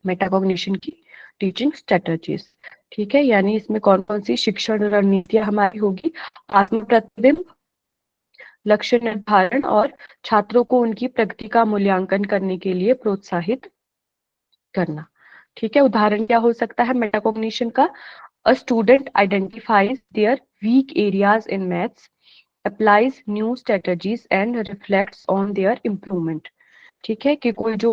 Metacognition की टीचिंग स्ट्रेटजीज। ठीक है, यानी इसमें कौन कौन सी शिक्षण रणनीतियां हमारी होगी? आत्म प्रतिबिंब, लक्ष्य निर्धारण और छात्रों को उनकी प्रगति का मूल्यांकन करने के लिए प्रोत्साहित करना। ठीक है, उदाहरण क्या हो सकता है मेटाकॉग्निशन का? A student identifies there weak areas in maths, applies new strategies and reflects on their improvement। ठीक है, कि कोई जो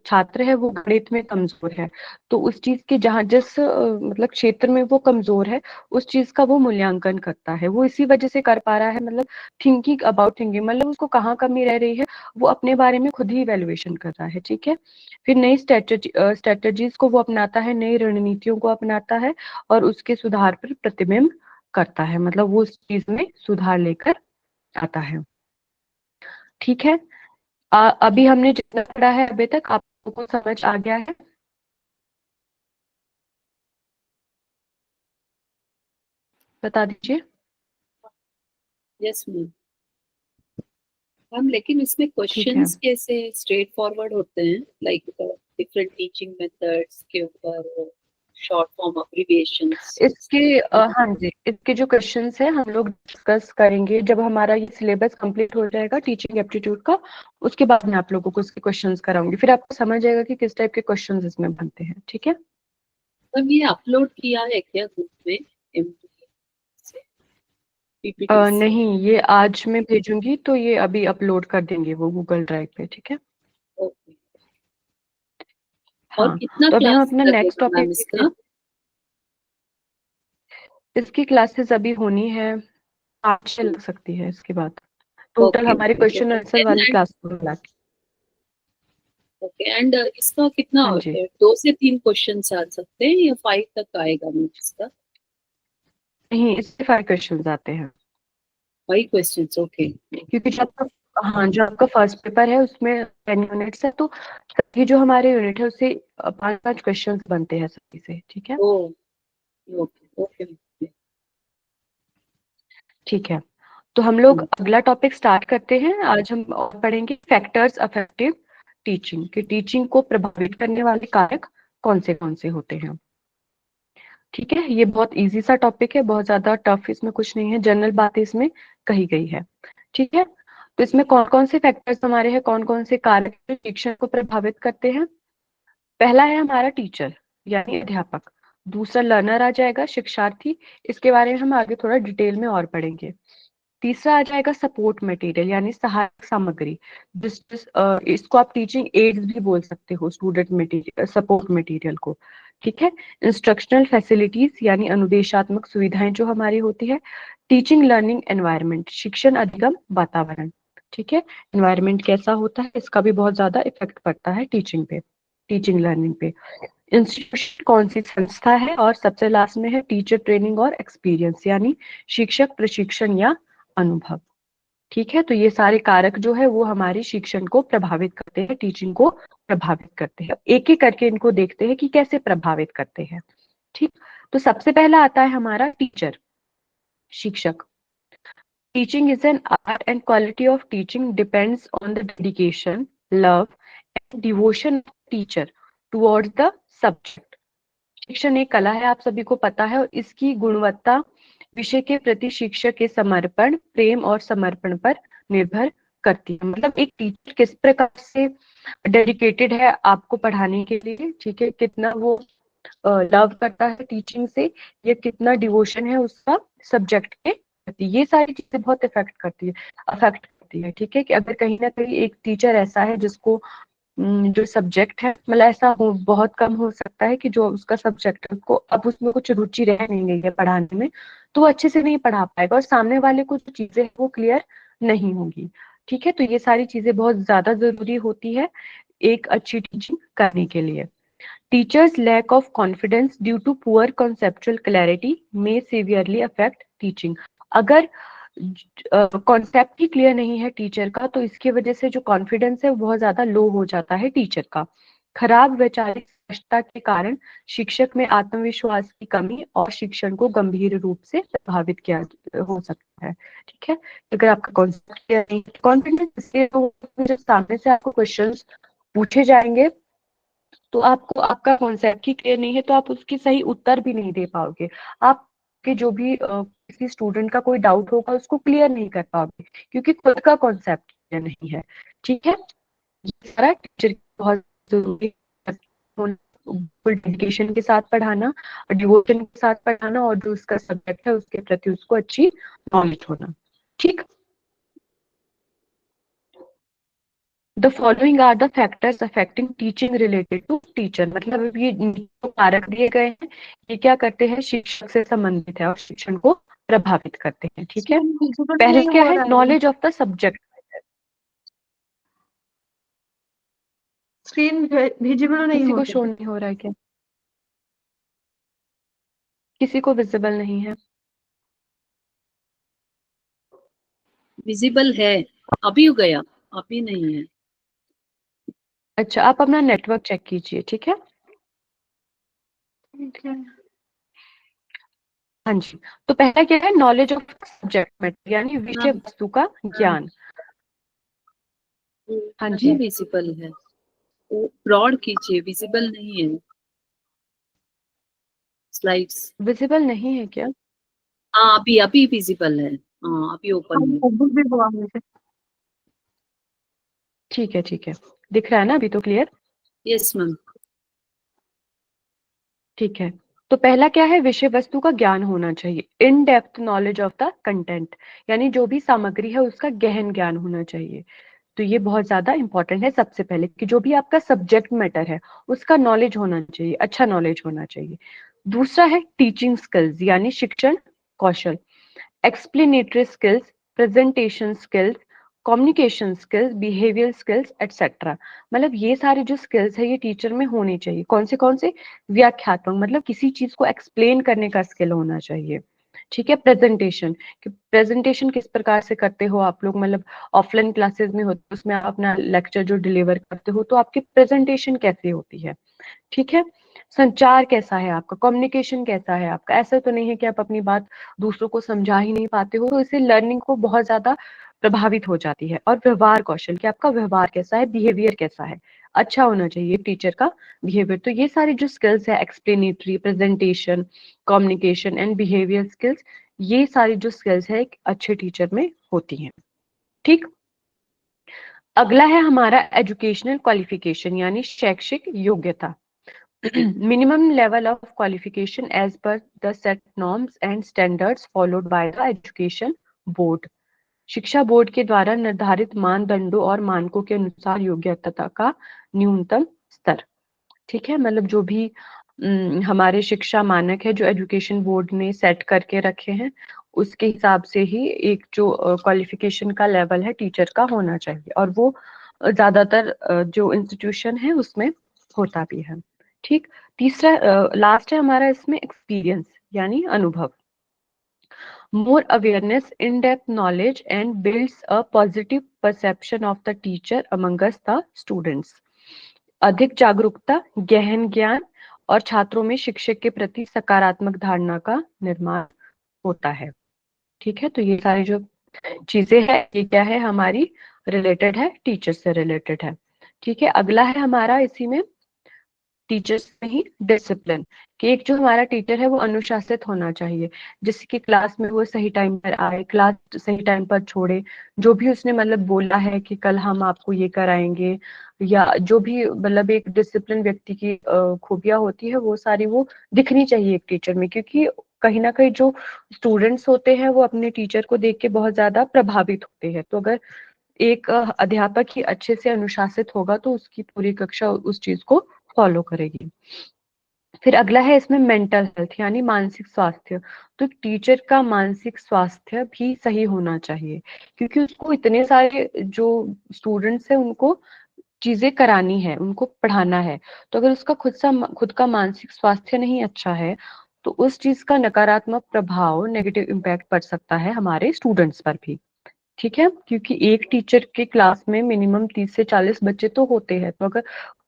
छात्र है वो गणित में कमजोर है, तो उस चीज के जहाँ जिस मतलब क्षेत्र में वो कमजोर है, उस चीज का वो मूल्यांकन करता है, वो इसी वजह से कर पा रहा है, मतलब थिंकिंग अबाउट थिंकिंग, मतलब उसको कहाँ कमी रह रही है, वो अपने बारे में खुद ही इवेल्युएशन कर रहा है। ठीक है। फिर नई स्ट्रेटजीज को वो अपनाता है, नई रणनीतियों को अपनाता है और उसके सुधार पर प्रतिबिंब करता है, मतलब वो उस चीज में सुधार लेकर आता है। ठीक है। अभी हमने जितना पढ़ा है अभी तक, आपको समझ आ गया है? बता दीजिए।
Yes ma'am. मैम लेकिन इसमें
ठीक है।
क्वेश्चंस कैसे स्ट्रेट फॉरवर्ड होते हैं, लाइक डिफरेंट टीचिंग मेथड्स के ऊपर, शॉर्ट फॉर्म अब्रिविएशंस?
इसके हाँ जी, इसके जो क्वेश्चंस है हम लोग डिस्कस करेंगे जब हमारा ये सिलेबस कंप्लीट हो जाएगा टीचिंग एप्टीट्यूड का। उसके बाद मैं आप लोगों को इसके क्वेश्चंस कराऊंगी, फिर आपको समझ आएगा कि किस टाइप के क्वेश्चंस इसमें बनते हैं। ठीक है।
मैम ये अपलोड किया है क्या ग्रुप में, MP से, PPT से?
नहीं, ये आज मैं भेजूंगी तो ये अभी अपलोड कर देंगे वो गूगल ड्राइव पे। ठीक है।
ओके। और
हाँ,
कितना
तो अभी हम
क्लास
अपना नेक्स्ट
लगेगा
टॉपिक
मैम
देख लेते
इसका?
हैं। इसकी क्लासेस अभी होनी है, 8 लग सकती है इसके बाद। टोटल
ओके
हमारे
ओके
क्वेश्चन आंसर वाली
एंड
क्लास को मिला के।
ओके एंड इसका कितना
हाँ जी।
2 से 3 क्वेश्चन आ सकते हैं या 5 तक आएगा मैम इसका?
नहीं, इससे 5 क्वेश्चन आते हैं,
5 क्वेश्चन, ओके।
क्योंकि जो आपका, हाँ, जो आपका फर्स्ट पेपर है उसमें 10 यूनिट्स है, तो ये जो हमारे यूनिट है उससे 5 5 क्वेश्चन बनते हैं सभी से। ठीक है।
ओ ओके ओके।
ठीक है, तो हम लोग अगला टॉपिक स्टार्ट करते हैं। आज हम पढ़ेंगे फैक्टर्स अफेक्टिव टीचिंग, कि टीचिंग को प्रभावित करने वाले कारक कौन से होते हैं। ठीक है, ये बहुत इजी सा टॉपिक है, बहुत ज्यादा टफ इसमें कुछ नहीं है, जनरल बातें इसमें कही गई है। ठीक है, तो इसमें कौन कौन से फैक्टर्स हमारे हैं, कौन कौन से कारक जो शिक्षण को प्रभावित करते हैं? पहला है हमारा टीचर, यानी अध्यापक। दूसरा लर्नर आ जाएगा, शिक्षार्थी। इसके बारे में हम आगे थोड़ा डिटेल में और पढ़ेंगे। तीसरा आ जाएगा सपोर्ट मटेरियल, यानी सहायक सामग्री, इसको आप टीचिंग एड्स भी बोल सकते हो, स्टूडेंट मटेरियल, सपोर्ट मटेरियल को। ठीक है। इंस्ट्रक्शनल फैसिलिटीज, यानी अनुदेशात्मक सुविधाएं जो हमारी होती है। टीचिंग लर्निंग एनवायरनमेंट, शिक्षण अधिगम वातावरण। ठीक है, एनवायरनमेंट कैसा होता है इसका भी बहुत ज्यादा इफेक्ट पड़ता है टीचिंग पे, टीचिंग लर्निंग पे। इंस्टीट्यूशन कौन सी संस्था है, और सबसे लास्ट में है टीचर ट्रेनिंग और एक्सपीरियंस, यानी शिक्षक प्रशिक्षण या अनुभव। ठीक है, तो ये सारे कारक जो है वो हमारी शिक्षण को प्रभावित करते हैं, टीचिंग को प्रभावित करते हैं। एक एक करके इनको देखते हैं कि कैसे प्रभावित करते हैं। ठीक, तो सबसे पहला आता है हमारा टीचर, शिक्षक। Teaching is an art and quality of teaching depends on the dedication, love and devotion of teacher towards the subject. शिक्षण एक कला है, आप सभी को पता है, और इसकी गुणवत्ता विषय के प्रति शिक्षक के समर्पण, प्रेम और समर्पण पर निर्भर करती है। मतलब एक टीचर किस प्रकार से डेडिकेटेड है आपको पढ़ाने के लिए, ठीक है, कितना वो लव करता है टीचिंग से, या कितना डिवोशन है उसका सब्जेक्ट के प्रति, ये सारी चीजें बहुत अफेक्ट करती है, ठीक है। कि अगर कहीं ना कहीं एक टीचर ऐसा है जिसको जो सब्जेक्ट है, मतलब ऐसा बहुत कम हो सकता है कि जो उसका सब्जेक्ट है उसको अब उसमें कुछ रुचि रह नहीं गई है पढ़ाने में, तो वो अच्छे से नहीं पढ़ा पाएगा और सामने वाले को जो चीजें हैं वो क्लियर नहीं होंगी, ठीक है। तो ये सारी चीजें बहुत ज्यादा जरूरी होती है एक अच्छी टीचिंग करने के लिए। Teachers' lack of confidence due to poor conceptual clarity may severely affect teaching. अगर कॉन्सेप्ट ही क्लियर नहीं है टीचर का, तो इसकी वजह से जो कॉन्फिडेंस है वो बहुत ज्यादा लो हो जाता है टीचर का। खराब वैचारिक स्पष्टता के कारण शिक्षक में आत्मविश्वास की कमी और शिक्षण को गंभीर रूप से प्रभावित किया हो सकता है, ठीक है। अगर आपका कॉन्सेप्ट क्लियर नहीं, कॉन्फिडेंस इसलिए जब सामने से आपको क्वेश्चंस पूछे जाएंगे तो आपको आपका कॉन्सेप्ट ही क्लियर नहीं है तो आप उसकी सही उत्तर भी नहीं दे पाओगे। आपके जो भी किसी स्टूडेंट का कोई डाउट होगा उसको क्लियर नहीं कर पाओगे, क्योंकि खुद का कॉन्सेप्ट क्लियर नहीं है, ठीक है। ये सारा टीचर की बहुत जरूरी है, फुल डेडिकेशन के साथ पढ़ाना, डिवोशन के साथ पढ़ाना, और जो उसका सब्जेक्ट है उसके प्रति उसको अच्छी नॉलेज होना, ठीक। The following are the factors affecting teaching related to teacher। मतलब ये जो कारक दिए गए हैं ये क्या करते हैं, शिक्षक से संबंधित है और शिक्षण को प्रभावित करते हैं, ठीक है। पहले क्या है, knowledge of the subject.
Screen visible नहीं
किसी को
होती।
शो नहीं हो रहा है क्या? किसी को विजिबल नहीं है?
विजिबल है, अभी हो गया, अभी नहीं है।
अच्छा, आप अपना नेटवर्क चेक कीजिए, ठीक है। हाँ जी, तो पहला क्या है, नॉलेज ऑफ सब्जेक्ट मैटर, यानी विषय वस्तु का ज्ञान। हाँ जी,
विजिबल है, वो ब्रॉड कीजिए, विजिबल नहीं है स्लाइड्स।
विजिबल नहीं है क्या?
हाँ अभी अभी विजिबल है, हाँ अभी ओपन है।
ठीक है, ठीक है, दिख रहा है ना अभी तो क्लियर?
Yes ma'am.
ठीक है, तो पहला क्या है, विषय वस्तु का ज्ञान होना चाहिए, in depth knowledge of the content, यानी जो भी सामग्री है उसका गहन ज्ञान होना चाहिए। तो ये बहुत ज्यादा इंपॉर्टेंट है सबसे पहले, कि जो भी आपका सब्जेक्ट मैटर है उसका नॉलेज होना चाहिए, अच्छा नॉलेज होना चाहिए। दूसरा है टीचिंग स्किल्स, यानी शिक्षण कौशल, explanatory skills, presentation skills, communication skills, behaviour skills etcetera. मतलब ये सारे जो स्किल्स है ये टीचर में होने चाहिए। कौन से? व्याख्यात्मक, मतलब किसी चीज को एक्सप्लेन करने का स्किल होना चाहिए, ठीक है। प्रेजेंटेशन, कि प्रेजेंटेशन किस प्रकार से करते हो आप लोग, मतलब ऑफलाइन क्लासेस में होते उसमें आप अपना लेक्चर जो डिलीवर करते हो तो आपकी प्रेजेंटेशन कैसी होती है, ठीक है। संचार कैसा है आपका, कम्युनिकेशन कैसा है आपका, ऐसा तो नहीं है कि आप अपनी बात दूसरों को समझा ही नहीं पाते हो, तो इससे लर्निंग को बहुत ज्यादा प्रभावित हो जाती है। और व्यवहार कौशल, कि आपका व्यवहार कैसा है, बिहेवियर कैसा है, अच्छा होना चाहिए टीचर का बिहेवियर। तो ये सारी जो स्किल्स है, explanatory, presentation, communication and behaviour skills, ये सारी जो स्किल्स है एक अच्छे टीचर में होती हैं, ठीक। अगला है हमारा एजुकेशनल क्वालिफिकेशन, यानी शैक्षिक योग्यता। minimum level of qualification as per the set norms and standards followed by the education board। शिक्षा बोर्ड के द्वारा निर्धारित मानदंडों और मानकों के अनुसार योग्यता का न्यूनतम स्तर, ठीक है। मतलब जो भी हमारे शिक्षा मानक है जो एजुकेशन बोर्ड ने सेट करके रखे हैं उसके हिसाब से ही एक जो क्वालिफिकेशन का लेवल है टीचर का होना चाहिए, और वो ज्यादातर जो इंस्टीट्यूशन है उसमें होता भी है, ठीक। तीसरा लास्ट है हमारा इसमें एक्सपीरियंस, यानी अनुभव। More awareness, in-depth knowledge and builds a positive perception of the teacher amongst the students। अधिक जागरूकता, गहन ज्ञान और छात्रों में शिक्षक के प्रति सकारात्मक धारणा का निर्माण होता है, ठीक है। तो ये सारे जो चीजें है, ये क्या है हमारी रिलेटेड है, टीचर से रिलेटेड है। ठीक है, अगला है हमारा इसी में टीचर्स में ही डिसिप्लिन, कि एक जो हमारा टीचर है वो अनुशासित होना चाहिए, जिससे कि क्लास में वो सही टाइम पर आए, क्लास सही टाइम पर छोड़े, जो भी उसने मतलब बोला है कि कल हम आपको ये कराएंगे, या जो भी मतलब एक डिसिप्लिन व्यक्ति की खूबियां होती है वो सारी वो दिखनी चाहिए एक टीचर में, क्योंकि कहीं ना कहीं जो स्टूडेंट्स होते हैं वो अपने टीचर को देख के बहुत ज्यादा प्रभावित होते हैं। तो अगर एक अध्यापक ही अच्छे से अनुशासित होगा तो उसकी पूरी कक्षा उस चीज को फॉलो करेगी। फिर अगला है इसमें मेंटल हेल्थ यानी मानसिक स्वास्थ्य। तो टीचर का मानसिक स्वास्थ्य भी सही होना चाहिए, क्योंकि उसको इतने सारे जो स्टूडेंट्स हैं उनको चीजें करानी है, उनको पढ़ाना है। तो अगर उसका खुद का मानसिक स्वास्थ्य नहीं अच्छा है तो उस चीज का नकारात्मक प्रभाव, नेगेटिव इम्पैक्ट पड़ सकता है हमारे स्टूडेंट्स पर भी। ठीक है, क्योंकि एक टीचर के क्लास में मिनिमम 30 से 40 बच्चे तो होते हैं, तो अगर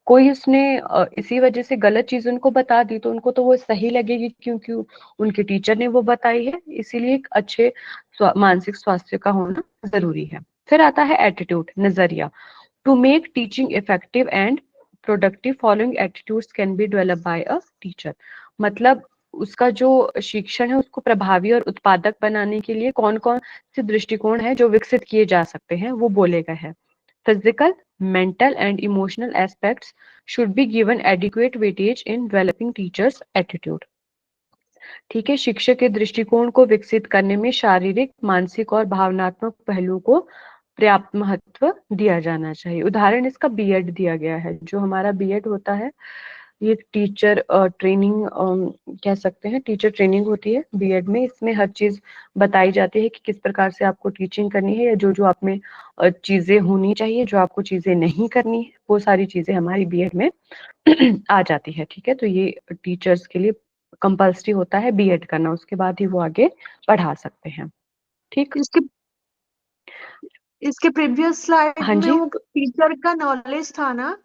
कोई उसने इसी वजह से गलत चीज उनको बता दी तो उनको तो वो सही लगेगी, क्योंकि उनके टीचर ने वो बताई है। इसीलिए एक अच्छे मानसिक स्वास्थ्य का होना जरूरी है। फिर आता है एटीट्यूड, नजरिया। To make teaching effective and productive following attitudes can be develop by a teacher. मतलब उसका जो शिक्षण है उसको प्रभावी और उत्पादक बनाने के लिए कौन कौन से दृष्टिकोण है जो विकसित किए जा सकते हैं वो बोले गए हैं। Physical, mental and emotional aspects should be given adequate weightage in developing teachers attitude। ठीक है, शिक्षक के दृष्टिकोण को विकसित करने में शारीरिक, मानसिक और भावनात्मक पहलू को पर्याप्त महत्व दिया जाना चाहिए। उदाहरण इसका बीएड दिया गया है। जो हमारा बीएड होता है ये टीचर ट्रेनिंग कह सकते हैं, टीचर ट्रेनिंग होती है बीएड में। इसमें हर चीज बताई जाती है कि किस प्रकार से आपको टीचिंग करनी है, या जो जो आप में चीजें होनी चाहिए, जो आपको चीजें नहीं करनी है, वो सारी चीजें हमारी बीएड में आ जाती है। ठीक है, तो ये टीचर्स के लिए कंपल्सरी होता है बीएड करना, उसके बाद ही वो आगे पढ़ा सकते हैं। ठीक,
इसके इसके प्रीवियस स्लाइड
हाँ
में
जी,
वो टीचर का नॉलेज था ना?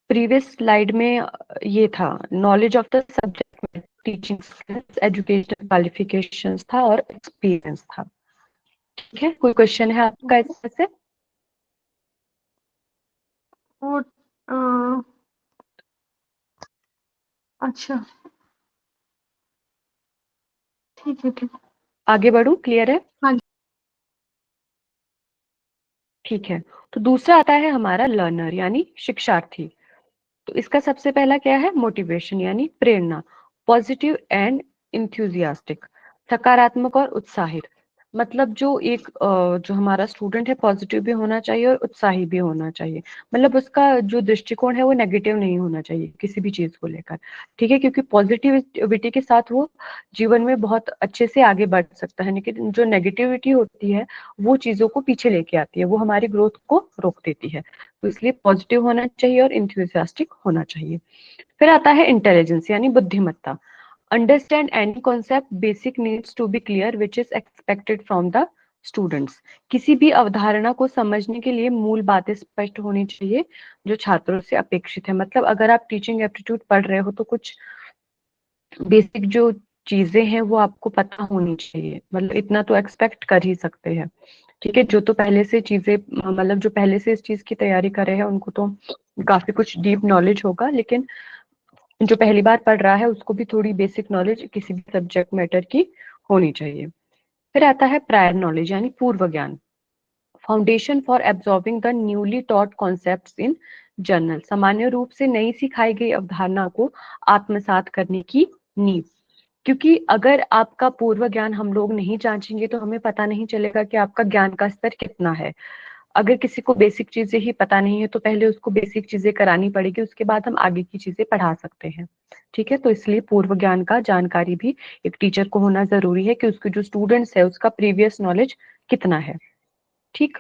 प्रीवियस स्लाइड में ये था knowledge of the subject, teaching skills, educational qualifications था और एक्सपीरियंस था। ठीक है, कोई क्वेश्चन है आपका इसमें से?
वो अच्छा, ठीक है, ठीक।
आगे बढ़ूं, क्लियर है?
हाँ।
ठीक है, तो दूसरा आता है हमारा लर्नर यानी शिक्षार्थी। तो इसका सबसे पहला क्या है, मोटिवेशन यानी प्रेरणा, पॉजिटिव एंड इंथ्यूजियास्टिक, सकारात्मक और उत्साहित। मतलब जो एक जो हमारा स्टूडेंट है पॉजिटिव भी होना चाहिए और उत्साही भी होना चाहिए। मतलब उसका जो दृष्टिकोण है वो नेगेटिव नहीं होना चाहिए किसी भी चीज को लेकर। ठीक है, क्योंकि पॉजिटिविटी के साथ वो जीवन में बहुत अच्छे से आगे बढ़ सकता है, लेकिन जो नेगेटिविटी होती है वो चीजों को पीछे लेके आती है, वो हमारी ग्रोथ को रोक देती है। तो इसलिए पॉजिटिव होना चाहिए और इंथुजियास्टिक होना चाहिए। फिर आता है इंटेलिजेंस यानी बुद्धिमत्ता। Understand any concept, basic needs to be clear which is expected from the students. किसी भी अवधारणा को समझने के लिए मूल बातें स्पष्ट होनी चाहिए जो छात्रों से अपेक्षित है। मतलब अगर आप टीचिंग एप्टीट्यूड पढ़ रहे हो तो कुछ बेसिक जो चीजें हैं वो आपको पता होनी चाहिए, मतलब इतना तो एक्सपेक्ट कर ही सकते हैं। ठीक है, जो तो पहले से चीजें मतलब जो पहले से इस चीज की तैयारी कर रहे हैं उनको तो काफी कुछ डीप नॉलेज होगा, लेकिन जो पहली बार पढ़ रहा है उसको भी थोड़ी बेसिक नॉलेज किसी भी सब्जेक्ट मैटर की होनी चाहिए। फिर आता है प्रायर नॉलेज यानी पूर्व ज्ञान, foundation for absorbing the newly taught concepts in journal. सामान्य रूप से नई सिखाई गई अवधारणा को आत्मसात करने की नींव। क्योंकि अगर आपका पूर्व ज्ञान हम लोग नहीं जांचेंगे तो हमें पता नहीं चलेगा कि आपका ज्ञान का स्तर कितना है। अगर किसी को बेसिक चीजें ही पता नहीं है तो पहले उसको बेसिक चीजें करानी पड़ेगी, उसके बाद हम आगे की चीजें पढ़ा सकते हैं। ठीक है, तो इसलिए पूर्व ज्ञान का जानकारी भी एक टीचर को होना जरूरी है कि उसके जो स्टूडेंट्स है उसका प्रीवियस नॉलेज कितना है। ठीक,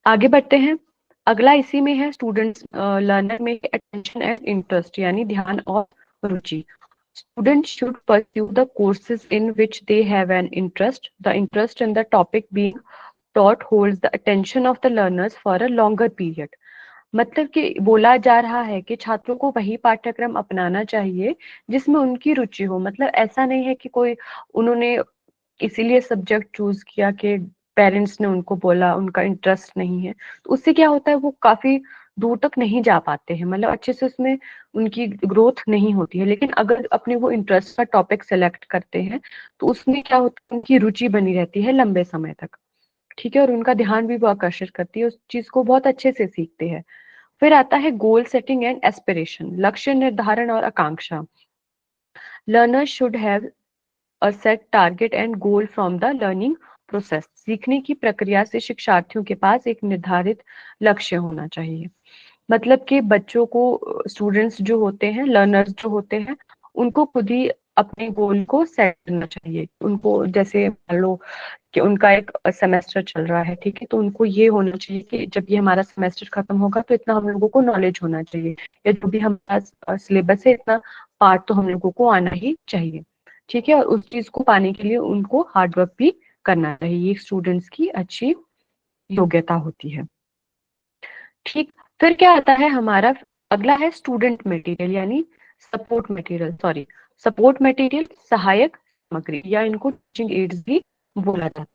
आगे बढ़ते हैं। अगला इसी में है स्टूडेंट्स लर्नर में अटेंशन एंड इंटरेस्ट यानी ध्यान और रुचि। Students should pursue the courses in which they have an interest. The interest in the topic being taught holds the attention of the learners for a longer period. मतलब कि बोला जा रहा है कि छात्रों को वही पाठ्यक्रम अपनाना चाहिए जिसमें उनकी रुचि हो। मतलब ऐसा नहीं है कि कोई उन्होंने इसीलिए सब्जेक्ट चूज किया कि पेरेंट्स ने उनको बोला, उनका इंटरेस्ट नहीं है, तो उससे क्या होता है वो काफी दूर तक नहीं जा पाते हैं, मतलब अच्छे से उसमें उनकी ग्रोथ नहीं होती है। लेकिन अगर अपने वो इंटरेस्ट का टॉपिक सेलेक्ट करते हैं तो उसमें क्या होता है, उनकी रुचि बनी रहती है लंबे समय तक, ठीक है, और उनका ध्यान भी वो आकर्षित करती है, उस चीज को बहुत अच्छे से सीखते हैं। फिर आता है गोल सेटिंग एंड एस्पिरेशन, लक्ष्य निर्धारण और आकांक्षा। Learners should have a set target and goal from the learning process. सीखने की प्रक्रिया से शिक्षार्थियों के पास एक निर्धारित लक्ष्य होना चाहिए। मतलब कि बच्चों को, स्टूडेंट्स जो होते हैं, लर्नर्स जो होते हैं, उनको खुद ही अपने गोल को सेट करना चाहिए। उनको जैसे मान लो कि उनका एक सेमेस्टर चल रहा है, ठीक है, तो उनको ये होना चाहिए कि जब ये हमारा सेमेस्टर खत्म होगा तो इतना हम लोगों को नॉलेज होना चाहिए, या जो भी हमारा सिलेबस है इतना पार्ट तो हम लोगों को आना ही चाहिए, ठीक है। और उस चीज को पाने के लिए उनको हार्डवर्क भी करना चाहिए, ये स्टूडेंट्स की अच्छी योग्यता होती है, ठीक। फिर क्या आता है हमारा अगला है स्टूडेंट मटेरियल, यानी support material, sorry, support material, सहायक सामग्री, या इनको टीचिंग एड्स भी बोला जाता है।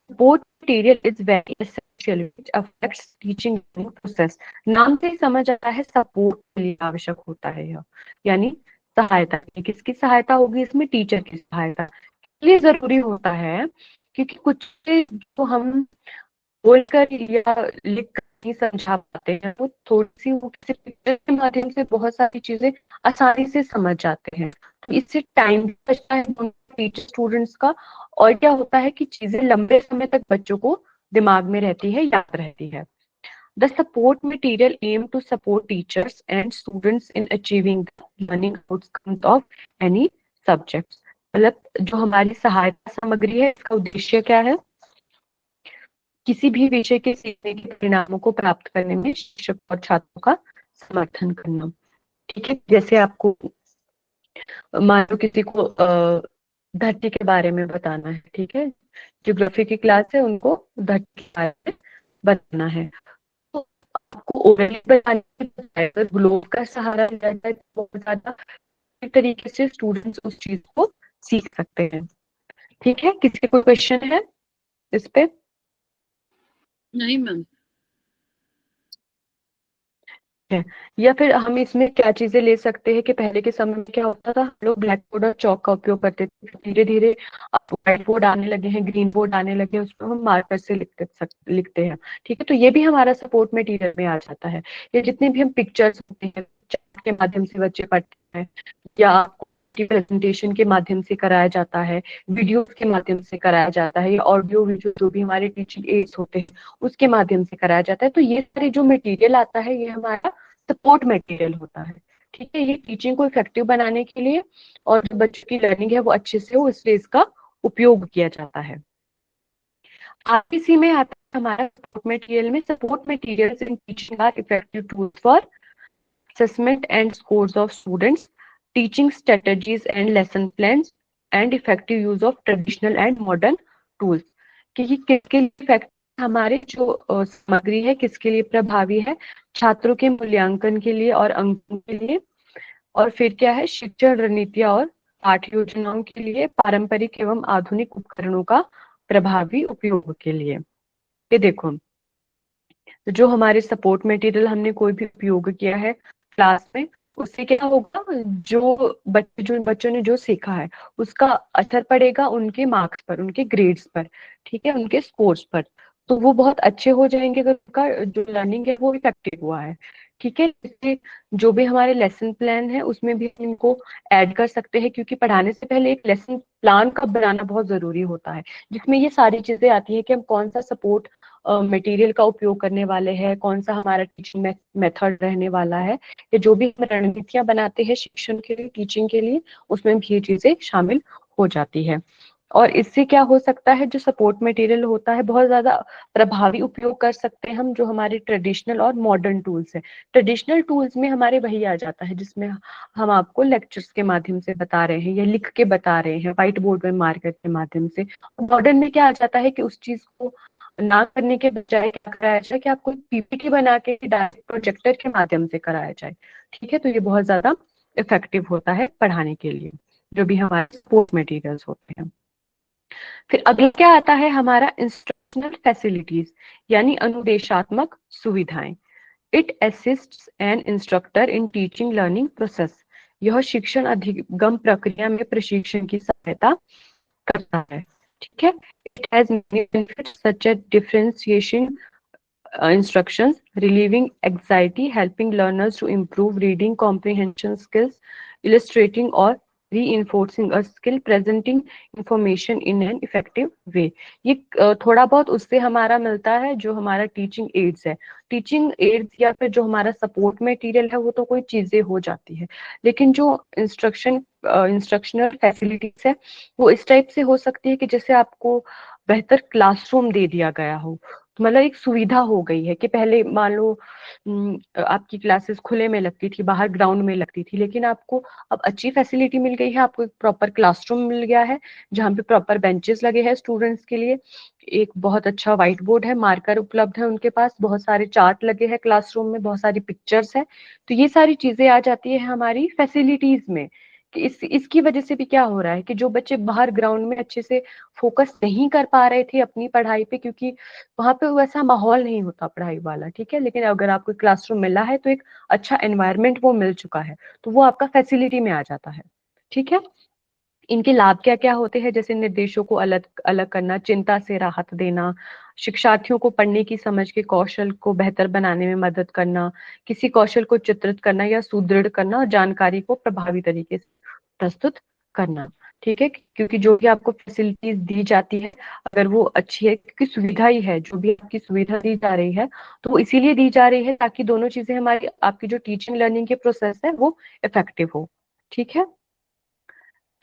Support material is very essential which affects teaching process. नाम से ही समझ आता है सपोर्ट के लिए आवश्यक होता है यह, यानी सहायता। किसकी सहायता होगी इसमें? टीचर की सहायता। ये जरूरी होता है क्योंकि कुछ जो हम बोलकर या लिख कर नहीं समझा पाते हैं, वो थोड़ी सी वो किसी पिक्चर के माध्यम से बहुत सारी चीजें आसानी से समझ जाते हैं, तो इससे टाइम भी बचता है टीचर स्टूडेंट्स का, और क्या होता है कि चीजें लंबे समय तक बच्चों को दिमाग में रहती है, याद रहती है। The support material aim to support teachers and students in achieving learning outcomes of any subject. मतलब जो हमारी सहायता सामग्री है, इसका उद्देश्य क्या है? किसी भी विषय के सीखने के परिणामों को प्राप्त करने में शिक्षक और छात्रों का समर्थन करना, ठीक है। जैसे आपको मान लो किसी को धरती के बारे में बताना है, ठीक है, ज्योग्राफी की क्लास है, उनको धरती के बारे में बताना है, तो आपको ओरली बताने के बजाय अगर ग्लोब का सहारा लिया जाए तो बहुत ज्यादा तरीके से स्टूडेंट्स उस चीज को सीख सकते हैं, ठीक है। किसी कोई क्वेश्चन है इस पे?
नहीं मैम।
है। या फिर हम इसमें क्या चीजें ले सकते हैं कि पहले के समय में क्या होता था, हम लोग ब्लैक बोर्ड और चौक का उपयोग करते थे, धीरे धीरे व्हाइट बोर्ड आने लगे हैं, ग्रीन बोर्ड आने लगे हैं, उसमें हम मार्कर से लिखते हैं, ठीक है। तो ये भी हमारा सपोर्ट मटेरियल में आ जाता है। ये जितने भी हम पिक्चर्स होते हैं, चार्ट के माध्यम से बच्चे पढ़ते हैं, या आपको प्रेजेंटेशन के माध्यम से कराया जाता है, वीडियो के माध्यम से कराया जाता है, या ऑडियो वीडियो जो भी हमारे टीचिंग एड्स होते हैं उसके माध्यम से कराया जाता है। तो ये सारे जो मटेरियल आता है ये हमारा सपोर्ट मटेरियल होता है, ठीक है। ये टीचिंग को इफेक्टिव बनाने के लिए और जो बच्चों की लर्निंग है वो अच्छे से हो, इसलिए इसका उपयोग किया जाता है। आरपीसी में आता है हमारा सपोर्ट मटेरियल में, support materials in teaching are effective tools for assessment and scores of students, teaching strategies and lesson plans, and effective use of traditional and modern tools। कि ये किसके लिए effective, हमारे जो सामग्री है किसके लिए प्रभावी है? छात्रों के मूल्यांकन के लिए और अंकों के लिए, और फिर क्या है, शिक्षण रणनीतियां और पाठ योजनाओं के लिए, पारंपरिक एवं आधुनिक उपकरणों का प्रभावी उपयोग के लिए। ये देखो, तो जो हमारे सपोर्ट मटेरियल हमने कोई भी उपयोग किया है क्लास में, उससे क्या होगा, जो बच्चों ने जो सीखा है उसका असर पड़ेगा उनके मार्क्स पर, उनके ग्रेड्स पर, ठीक है, उनके स्कोर्स पर। तो वो बहुत अच्छे हो जाएंगे अगर उनका जो लर्निंग है वो इफेक्टिव हुआ है, ठीक है। इसलिए जो भी हमारे लेसन प्लान है उसमें भी हम इनको ऐड कर सकते हैं, क्योंकि पढ़ाने से पहले एक लेसन प्लान का बनाना बहुत जरूरी होता है, जिसमें ये सारी चीजें आती है कि हम कौन सा सपोर्ट मटेरियल का उपयोग करने वाले हैं, कौन सा हमारा टीचिंग मेथड रहने वाला है, या जो भी हम रणनीतियां बनाते हैं शिक्षण के लिए, टीचिंग के लिए, उसमें भी ये चीजें शामिल हो जाती है। और इससे क्या हो सकता है, जो सपोर्ट मटेरियल होता है बहुत ज्यादा प्रभावी उपयोग कर सकते हैं हम, जो हमारे ट्रेडिशनल और मॉडर्न टूल्स है। ट्रेडिशनल टूल्स में हमारे वही आ जाता है जिसमें हम आपको लेक्चर्स के माध्यम से बता रहे हैं या लिख के बता रहे हैं व्हाइट बोर्ड में मार्कर के माध्यम से। मॉडर्न में क्या आ जाता है कि उस चीज को ना करने के बजाय क्या कराया जाए कि आपको पीपीटी बना के डायरेक्ट प्रोजेक्टर के माध्यम से कराया जाए। ठीक है, तो ये बहुत ज्यादा इफेक्टिव होता है पढ़ाने के लिए, जो भी हमारे सपोर्ट मटेरियल्स होते हैं। फिर अगला क्या आता है हमारा इंस्ट्रक्शनल फैसिलिटीज, यानी अनुदेशात्मक सुविधाएं। It assists N instructor in teaching learning process. यह शिक्षण अधिगम प्रक्रिया में प्रशिक्षण की सहायता करता है। ठीक है, it has many benefits such as differentiation instructions, relieving anxiety, helping learners to improve reading comprehension skills, illustrating or reinforcing a skill, presenting information in an effective way। ये थोड़ा बहुत उससे हमारा मिलता है जो हमारा टीचिंग एड्स है। टीचिंग एड्स या फिर जो हमारा सपोर्ट मटेरियल है वो तो कोई चीजें हो जाती है, लेकिन जो इंस्ट्रक्शनल फैसिलिटीज है वो इस टाइप से हो सकती है कि जैसे आपको बेहतर क्लासरूम दे दिया गया हो, तो मतलब एक सुविधा हो गई है कि पहले मान लो आपकी क्लासेस खुले में लगती थी, बाहर ग्राउंड में लगती थी, लेकिन आपको अब अच्छी फैसिलिटी मिल गई है, आपको एक प्रॉपर क्लासरूम मिल गया है जहाँ पे प्रॉपर बेंचेस लगे हैं स्टूडेंट्स के लिए, एक बहुत अच्छा व्हाइट बोर्ड है, मार्कर उपलब्ध है उनके पास, बहुत सारे चार्ट लगे हैं क्लासरूम में, बहुत सारी पिक्चर्स है। तो ये सारी चीजें आ जाती है हमारी फैसिलिटीज में कि इसकी वजह से भी क्या हो रहा है कि जो बच्चे बाहर ग्राउंड में अच्छे से फोकस नहीं कर पा रहे थे अपनी पढ़ाई पे, क्योंकि वहां पे वैसा माहौल नहीं होता पढ़ाई वाला। ठीक है, लेकिन अगर आपको क्लासरूम मिला है तो एक अच्छा एनवायरनमेंट वो मिल चुका है, तो वो आपका फैसिलिटी में आ जाता है। ठीक है, इनके लाभ क्या क्या होते हैं, जैसे निर्देशों को अलग अलग करना, चिंता से राहत देना, शिक्षार्थियों को पढ़ने की समझ के कौशल को बेहतर बनाने में मदद करना, किसी कौशल को चित्रित करना या सुदृढ़ करना, और जानकारी को प्रभावी तरीके से प्रस्तुत करना। ठीक है, क्योंकि जो भी आपको फैसिलिटीज दी जाती है अगर वो अच्छी है, क्योंकि सुविधा ही है, जो भी आपकी सुविधा दी जा रही है तो वो इसीलिए दी जा रही है ताकि दोनों चीजें हमारी आपकी जो टीचिंग लर्निंग के प्रोसेस है वो इफेक्टिव हो। ठीक है,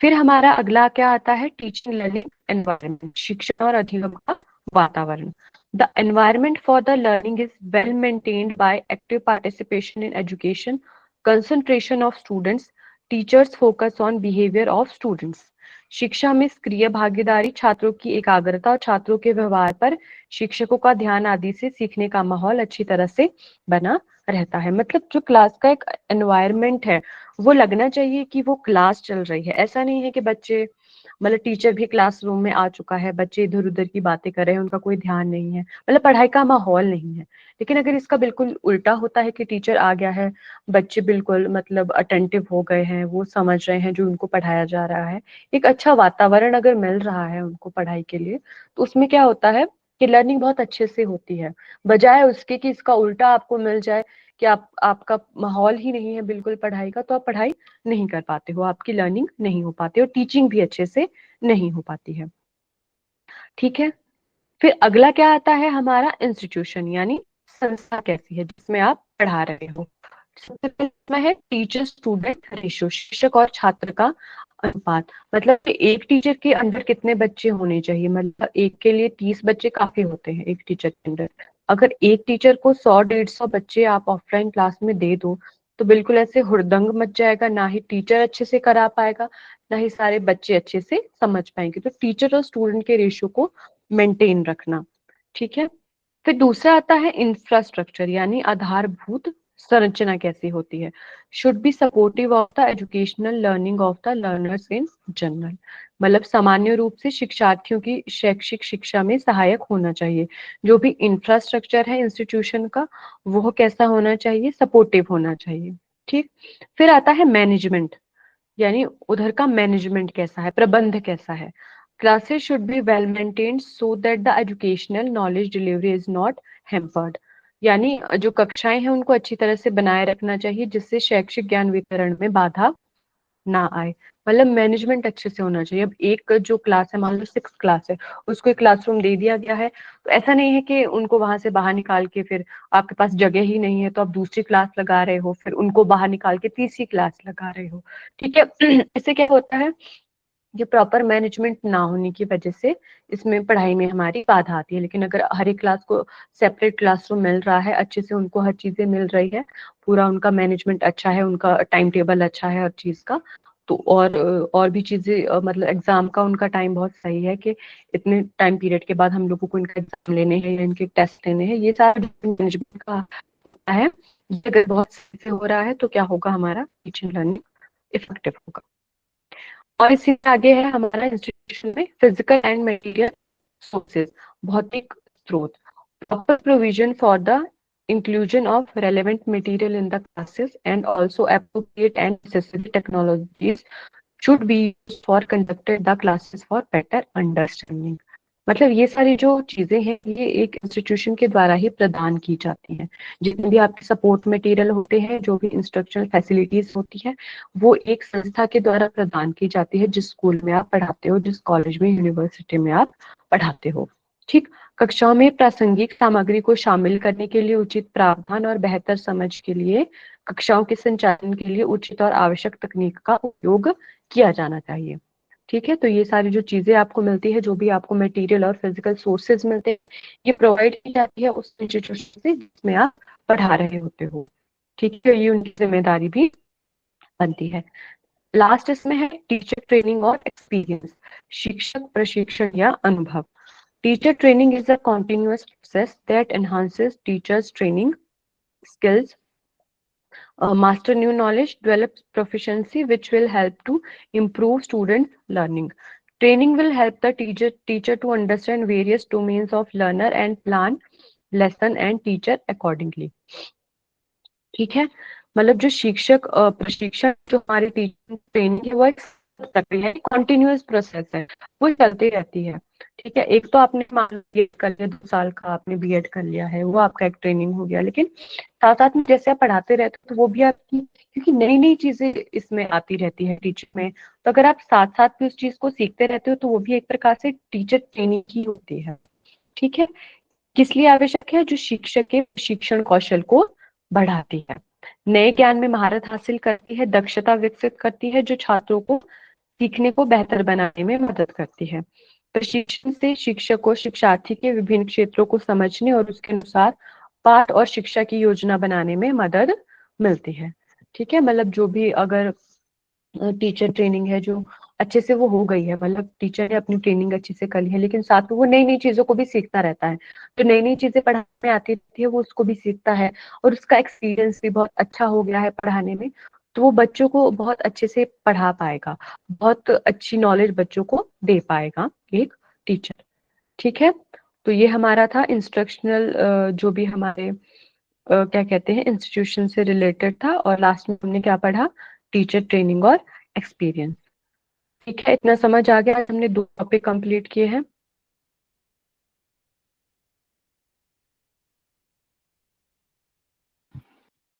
फिर हमारा अगला क्या आता है, टीचिंग लर्निंग एनवायरनमेंट, शिक्षण और अधिगम का वातावरण। The environment for the learning is well maintained by active participation in education, concentration of students, teachers focus on behaviour of students. शिक्षा में सक्रिय भागीदारी, छात्रों की एकाग्रता और छात्रों के व्यवहार पर शिक्षकों का ध्यान आदि से सीखने का माहौल अच्छी तरह से बना रहता है। मतलब जो क्लास का एक एनवायरनमेंट है वो लगना चाहिए कि वो क्लास चल रही है, ऐसा नहीं है कि बच्चे मतलब टीचर भी क्लासरूम में आ चुका है, बच्चे इधर उधर की बातें कर रहे हैं, उनका कोई ध्यान नहीं है, मतलब पढ़ाई का माहौल नहीं है। लेकिन अगर इसका बिल्कुल उल्टा होता है कि टीचर आ गया है, बच्चे बिल्कुल मतलब अटेंटिव हो गए हैं, वो समझ रहे हैं जो उनको पढ़ाया जा रहा है, एक अच्छा वातावरण अगर मिल रहा है उनको पढ़ाई के लिए, तो उसमें क्या होता है कि लर्निंग बहुत अच्छे से होती है। बजाय उसके कि इसका उल्टा आपको मिल जाए कि आपका माहौल ही नहीं है बिल्कुल पढ़ाई का, तो आप पढ़ाई नहीं कर पाते हो, आपकी लर्निंग नहीं हो पाती और टीचिंग भी अच्छे से नहीं हो पाती है। ठीक है, फिर अगला क्या आता है हमारा इंस्टीट्यूशन, यानी संस्था कैसी है जिसमें आप पढ़ा रहे हो। सबसे पहले है टीचर स्टूडेंट रेशियो, शिक्षक और छात्र का अनुपात, मतलब कि एक टीचर के अंदर कितने बच्चे होने चाहिए, मतलब एक के लिए 30 बच्चे काफी होते हैं एक टीचर के अंदर। अगर एक टीचर को 100-150 बच्चे आप ऑफलाइन क्लास में दे दो तो बिल्कुल ऐसे हुड़दंग मच जाएगा, ना ही टीचर अच्छे से करा पाएगा, ना ही सारे बच्चे अच्छे से समझ पाएंगे। तो टीचर और स्टूडेंट के रेशियो को मेंटेन रखना। ठीक है, फिर दूसरा आता है इंफ्रास्ट्रक्चर, यानी आधारभूत संरचना कैसी होती है। Should be supportive of the educational learning of the learners in general, मतलब सामान्य रूप से शिक्षार्थियों की शैक्षिक शिक्षा में सहायक होना चाहिए। जो भी इंफ्रास्ट्रक्चर है इंस्टीट्यूशन का वो कैसा होना चाहिए, सपोर्टिव होना चाहिए। ठीक, फिर आता है मैनेजमेंट, यानी उधर का मैनेजमेंट कैसा है, प्रबंध कैसा है। Classes should be well maintained so that the educational knowledge delivery is not hampered, यानी जो कक्षाएं हैं उनको अच्छी तरह से बनाए रखना चाहिए जिससे शैक्षिक ज्ञान वितरण में बाधा ना आए। मतलब मैनेजमेंट अच्छे से होना चाहिए। अब एक जो क्लास है, मान लो 6 क्लास है, उसको एक क्लासरूम दे दिया गया है, तो ऐसा नहीं है कि उनको वहां से बाहर निकाल के फिर आपके पास जगह ही नहीं है तो आप दूसरी क्लास लगा रहे हो, फिर उनको बाहर निकाल के तीसरी क्लास लगा रहे हो। ठीक है इससे क्या होता है, ये प्रॉपर मैनेजमेंट ना होने की वजह से इसमें पढ़ाई में हमारी बाधा आती है। लेकिन अगर हर एक क्लास को सेपरेट क्लासरूम मिल रहा है, अच्छे से उनको हर चीजें मिल रही है, पूरा उनका मैनेजमेंट अच्छा है, उनका टाइम टेबल अच्छा है हर चीज का, तो और भी चीजें मतलब एग्जाम का उनका टाइम बहुत सही है कि इतने टाइम पीरियड के बाद हम लोगों को इनका एग्जाम लेने हैं या इनके टेस्ट लेने हैं, ये सारा मैनेजमेंट का है। ये अगर बहुत सही से हो रहा है तो क्या होगा, हमारा टीचिंग लर्निंग इफेक्टिव होगा। और इसी से आगे है हमारा इंस्टीट्यूशन में फिजिकल एंड मटेरियल सोर्सेज, भौतिक स्रोत, proper provision for the inclusion of relevant material in the classes and also appropriate and necessary technologies should be used for conducted the classes for better understanding। मतलब ये सारी जो चीजें हैं ये एक इंस्टीट्यूशन के द्वारा ही प्रदान की जाती हैं। जितने भी आपके सपोर्ट मटेरियल होते हैं, जो भी इंस्ट्रक्शनल फैसिलिटीज होती है, वो एक संस्था के द्वारा प्रदान की जाती है, जिस स्कूल में आप पढ़ाते हो, जिस कॉलेज में, यूनिवर्सिटी में आप पढ़ाते हो। ठीक। कक्षाओं में प्रासंगिक सामग्री को शामिल करने के लिए उचित प्रावधान और बेहतर समझ के लिए कक्षाओं के संचालन के लिए उचित और आवश्यक तकनीक का उपयोग किया जाना चाहिए। ठीक है, तो ये सारी जो चीजें आपको मिलती है, जो भी आपको मटेरियल और फिजिकल सोर्सेज मिलते हैं, ये प्रोवाइड की जाती है उस इंस्टीट्यूशन से जिसमें आप पढ़ा रहे होते हो। ठीक है, ये उनकी जिम्मेदारी भी बनती है। लास्ट इसमें है टीचर ट्रेनिंग और एक्सपीरियंस, शिक्षक प्रशिक्षण या अनुभव। Teacher training is a continuous process that enhances teachers training skills, master new knowledge, develop proficiency, which will help to improve students' learning. Training will help the teacher to understand various domains of learner and plan lesson and teacher accordingly। ठीक है, मतलब जो शिक्षक प्रशिक्षण, जो हमारी teaching training है, वो एक प्रक्रिया है, कॉन्टिन्यूअस प्रोसेस है, वो चलती रहती है। ठीक है, एक तो आपने मान लिया कर लिया 2 साल का आपने बीएड कर लिया है, वो आपका एक ट्रेनिंग हो गया, लेकिन साथ साथ में जैसे आप पढ़ाते रहते हो तो वो भी आपकी, क्योंकि नई नई चीजें इसमें आती रहती है टीचिंग में, तो अगर आप साथ साथ भी उस चीज को सीखते रहते हो तो वो भी एक प्रकार से टीचर ट्रेनिंग ही होती है। ठीक है, किस लिए आवश्यक है? जो शिक्षक के शिक्षण कौशल को बढ़ाती है, नए ज्ञान में महारत हासिल करती है, दक्षता विकसित करती है, जो छात्रों को सीखने को बेहतर बनाने में मदद करती है। प्रशिक्षण से शिक्षक को शिक्षार्थी के विभिन्न क्षेत्रों को समझने और उसके अनुसार पाठ और शिक्षा की योजना बनाने में मदद मिलती है। ठीक है, मतलब जो भी अगर टीचर ट्रेनिंग है जो अच्छे से वो हो गई है, मतलब टीचर ने अपनी ट्रेनिंग अच्छे से कर ली है, लेकिन साथ में वो नई नई चीजों को भी सीखता रहता है, तो नई नई चीजें पढ़ाने में आती रहती है, वो उसको भी सीखता है और उसका एक्सपीरियंस भी बहुत अच्छा हो गया है पढ़ाने में, तो वो बच्चों को बहुत अच्छे से पढ़ा पाएगा, बहुत अच्छी नॉलेज बच्चों को दे पाएगा एक टीचर। ठीक है, तो ये हमारा था इंस्ट्रक्शनल, जो भी हमारे क्या कहते हैं इंस्टीट्यूशन से रिलेटेड था, और लास्ट में हमने क्या पढ़ा, टीचर ट्रेनिंग और एक्सपीरियंस। ठीक है, इतना समझ आ गया। हमने 2 टॉपिक कंप्लीट किए हैं।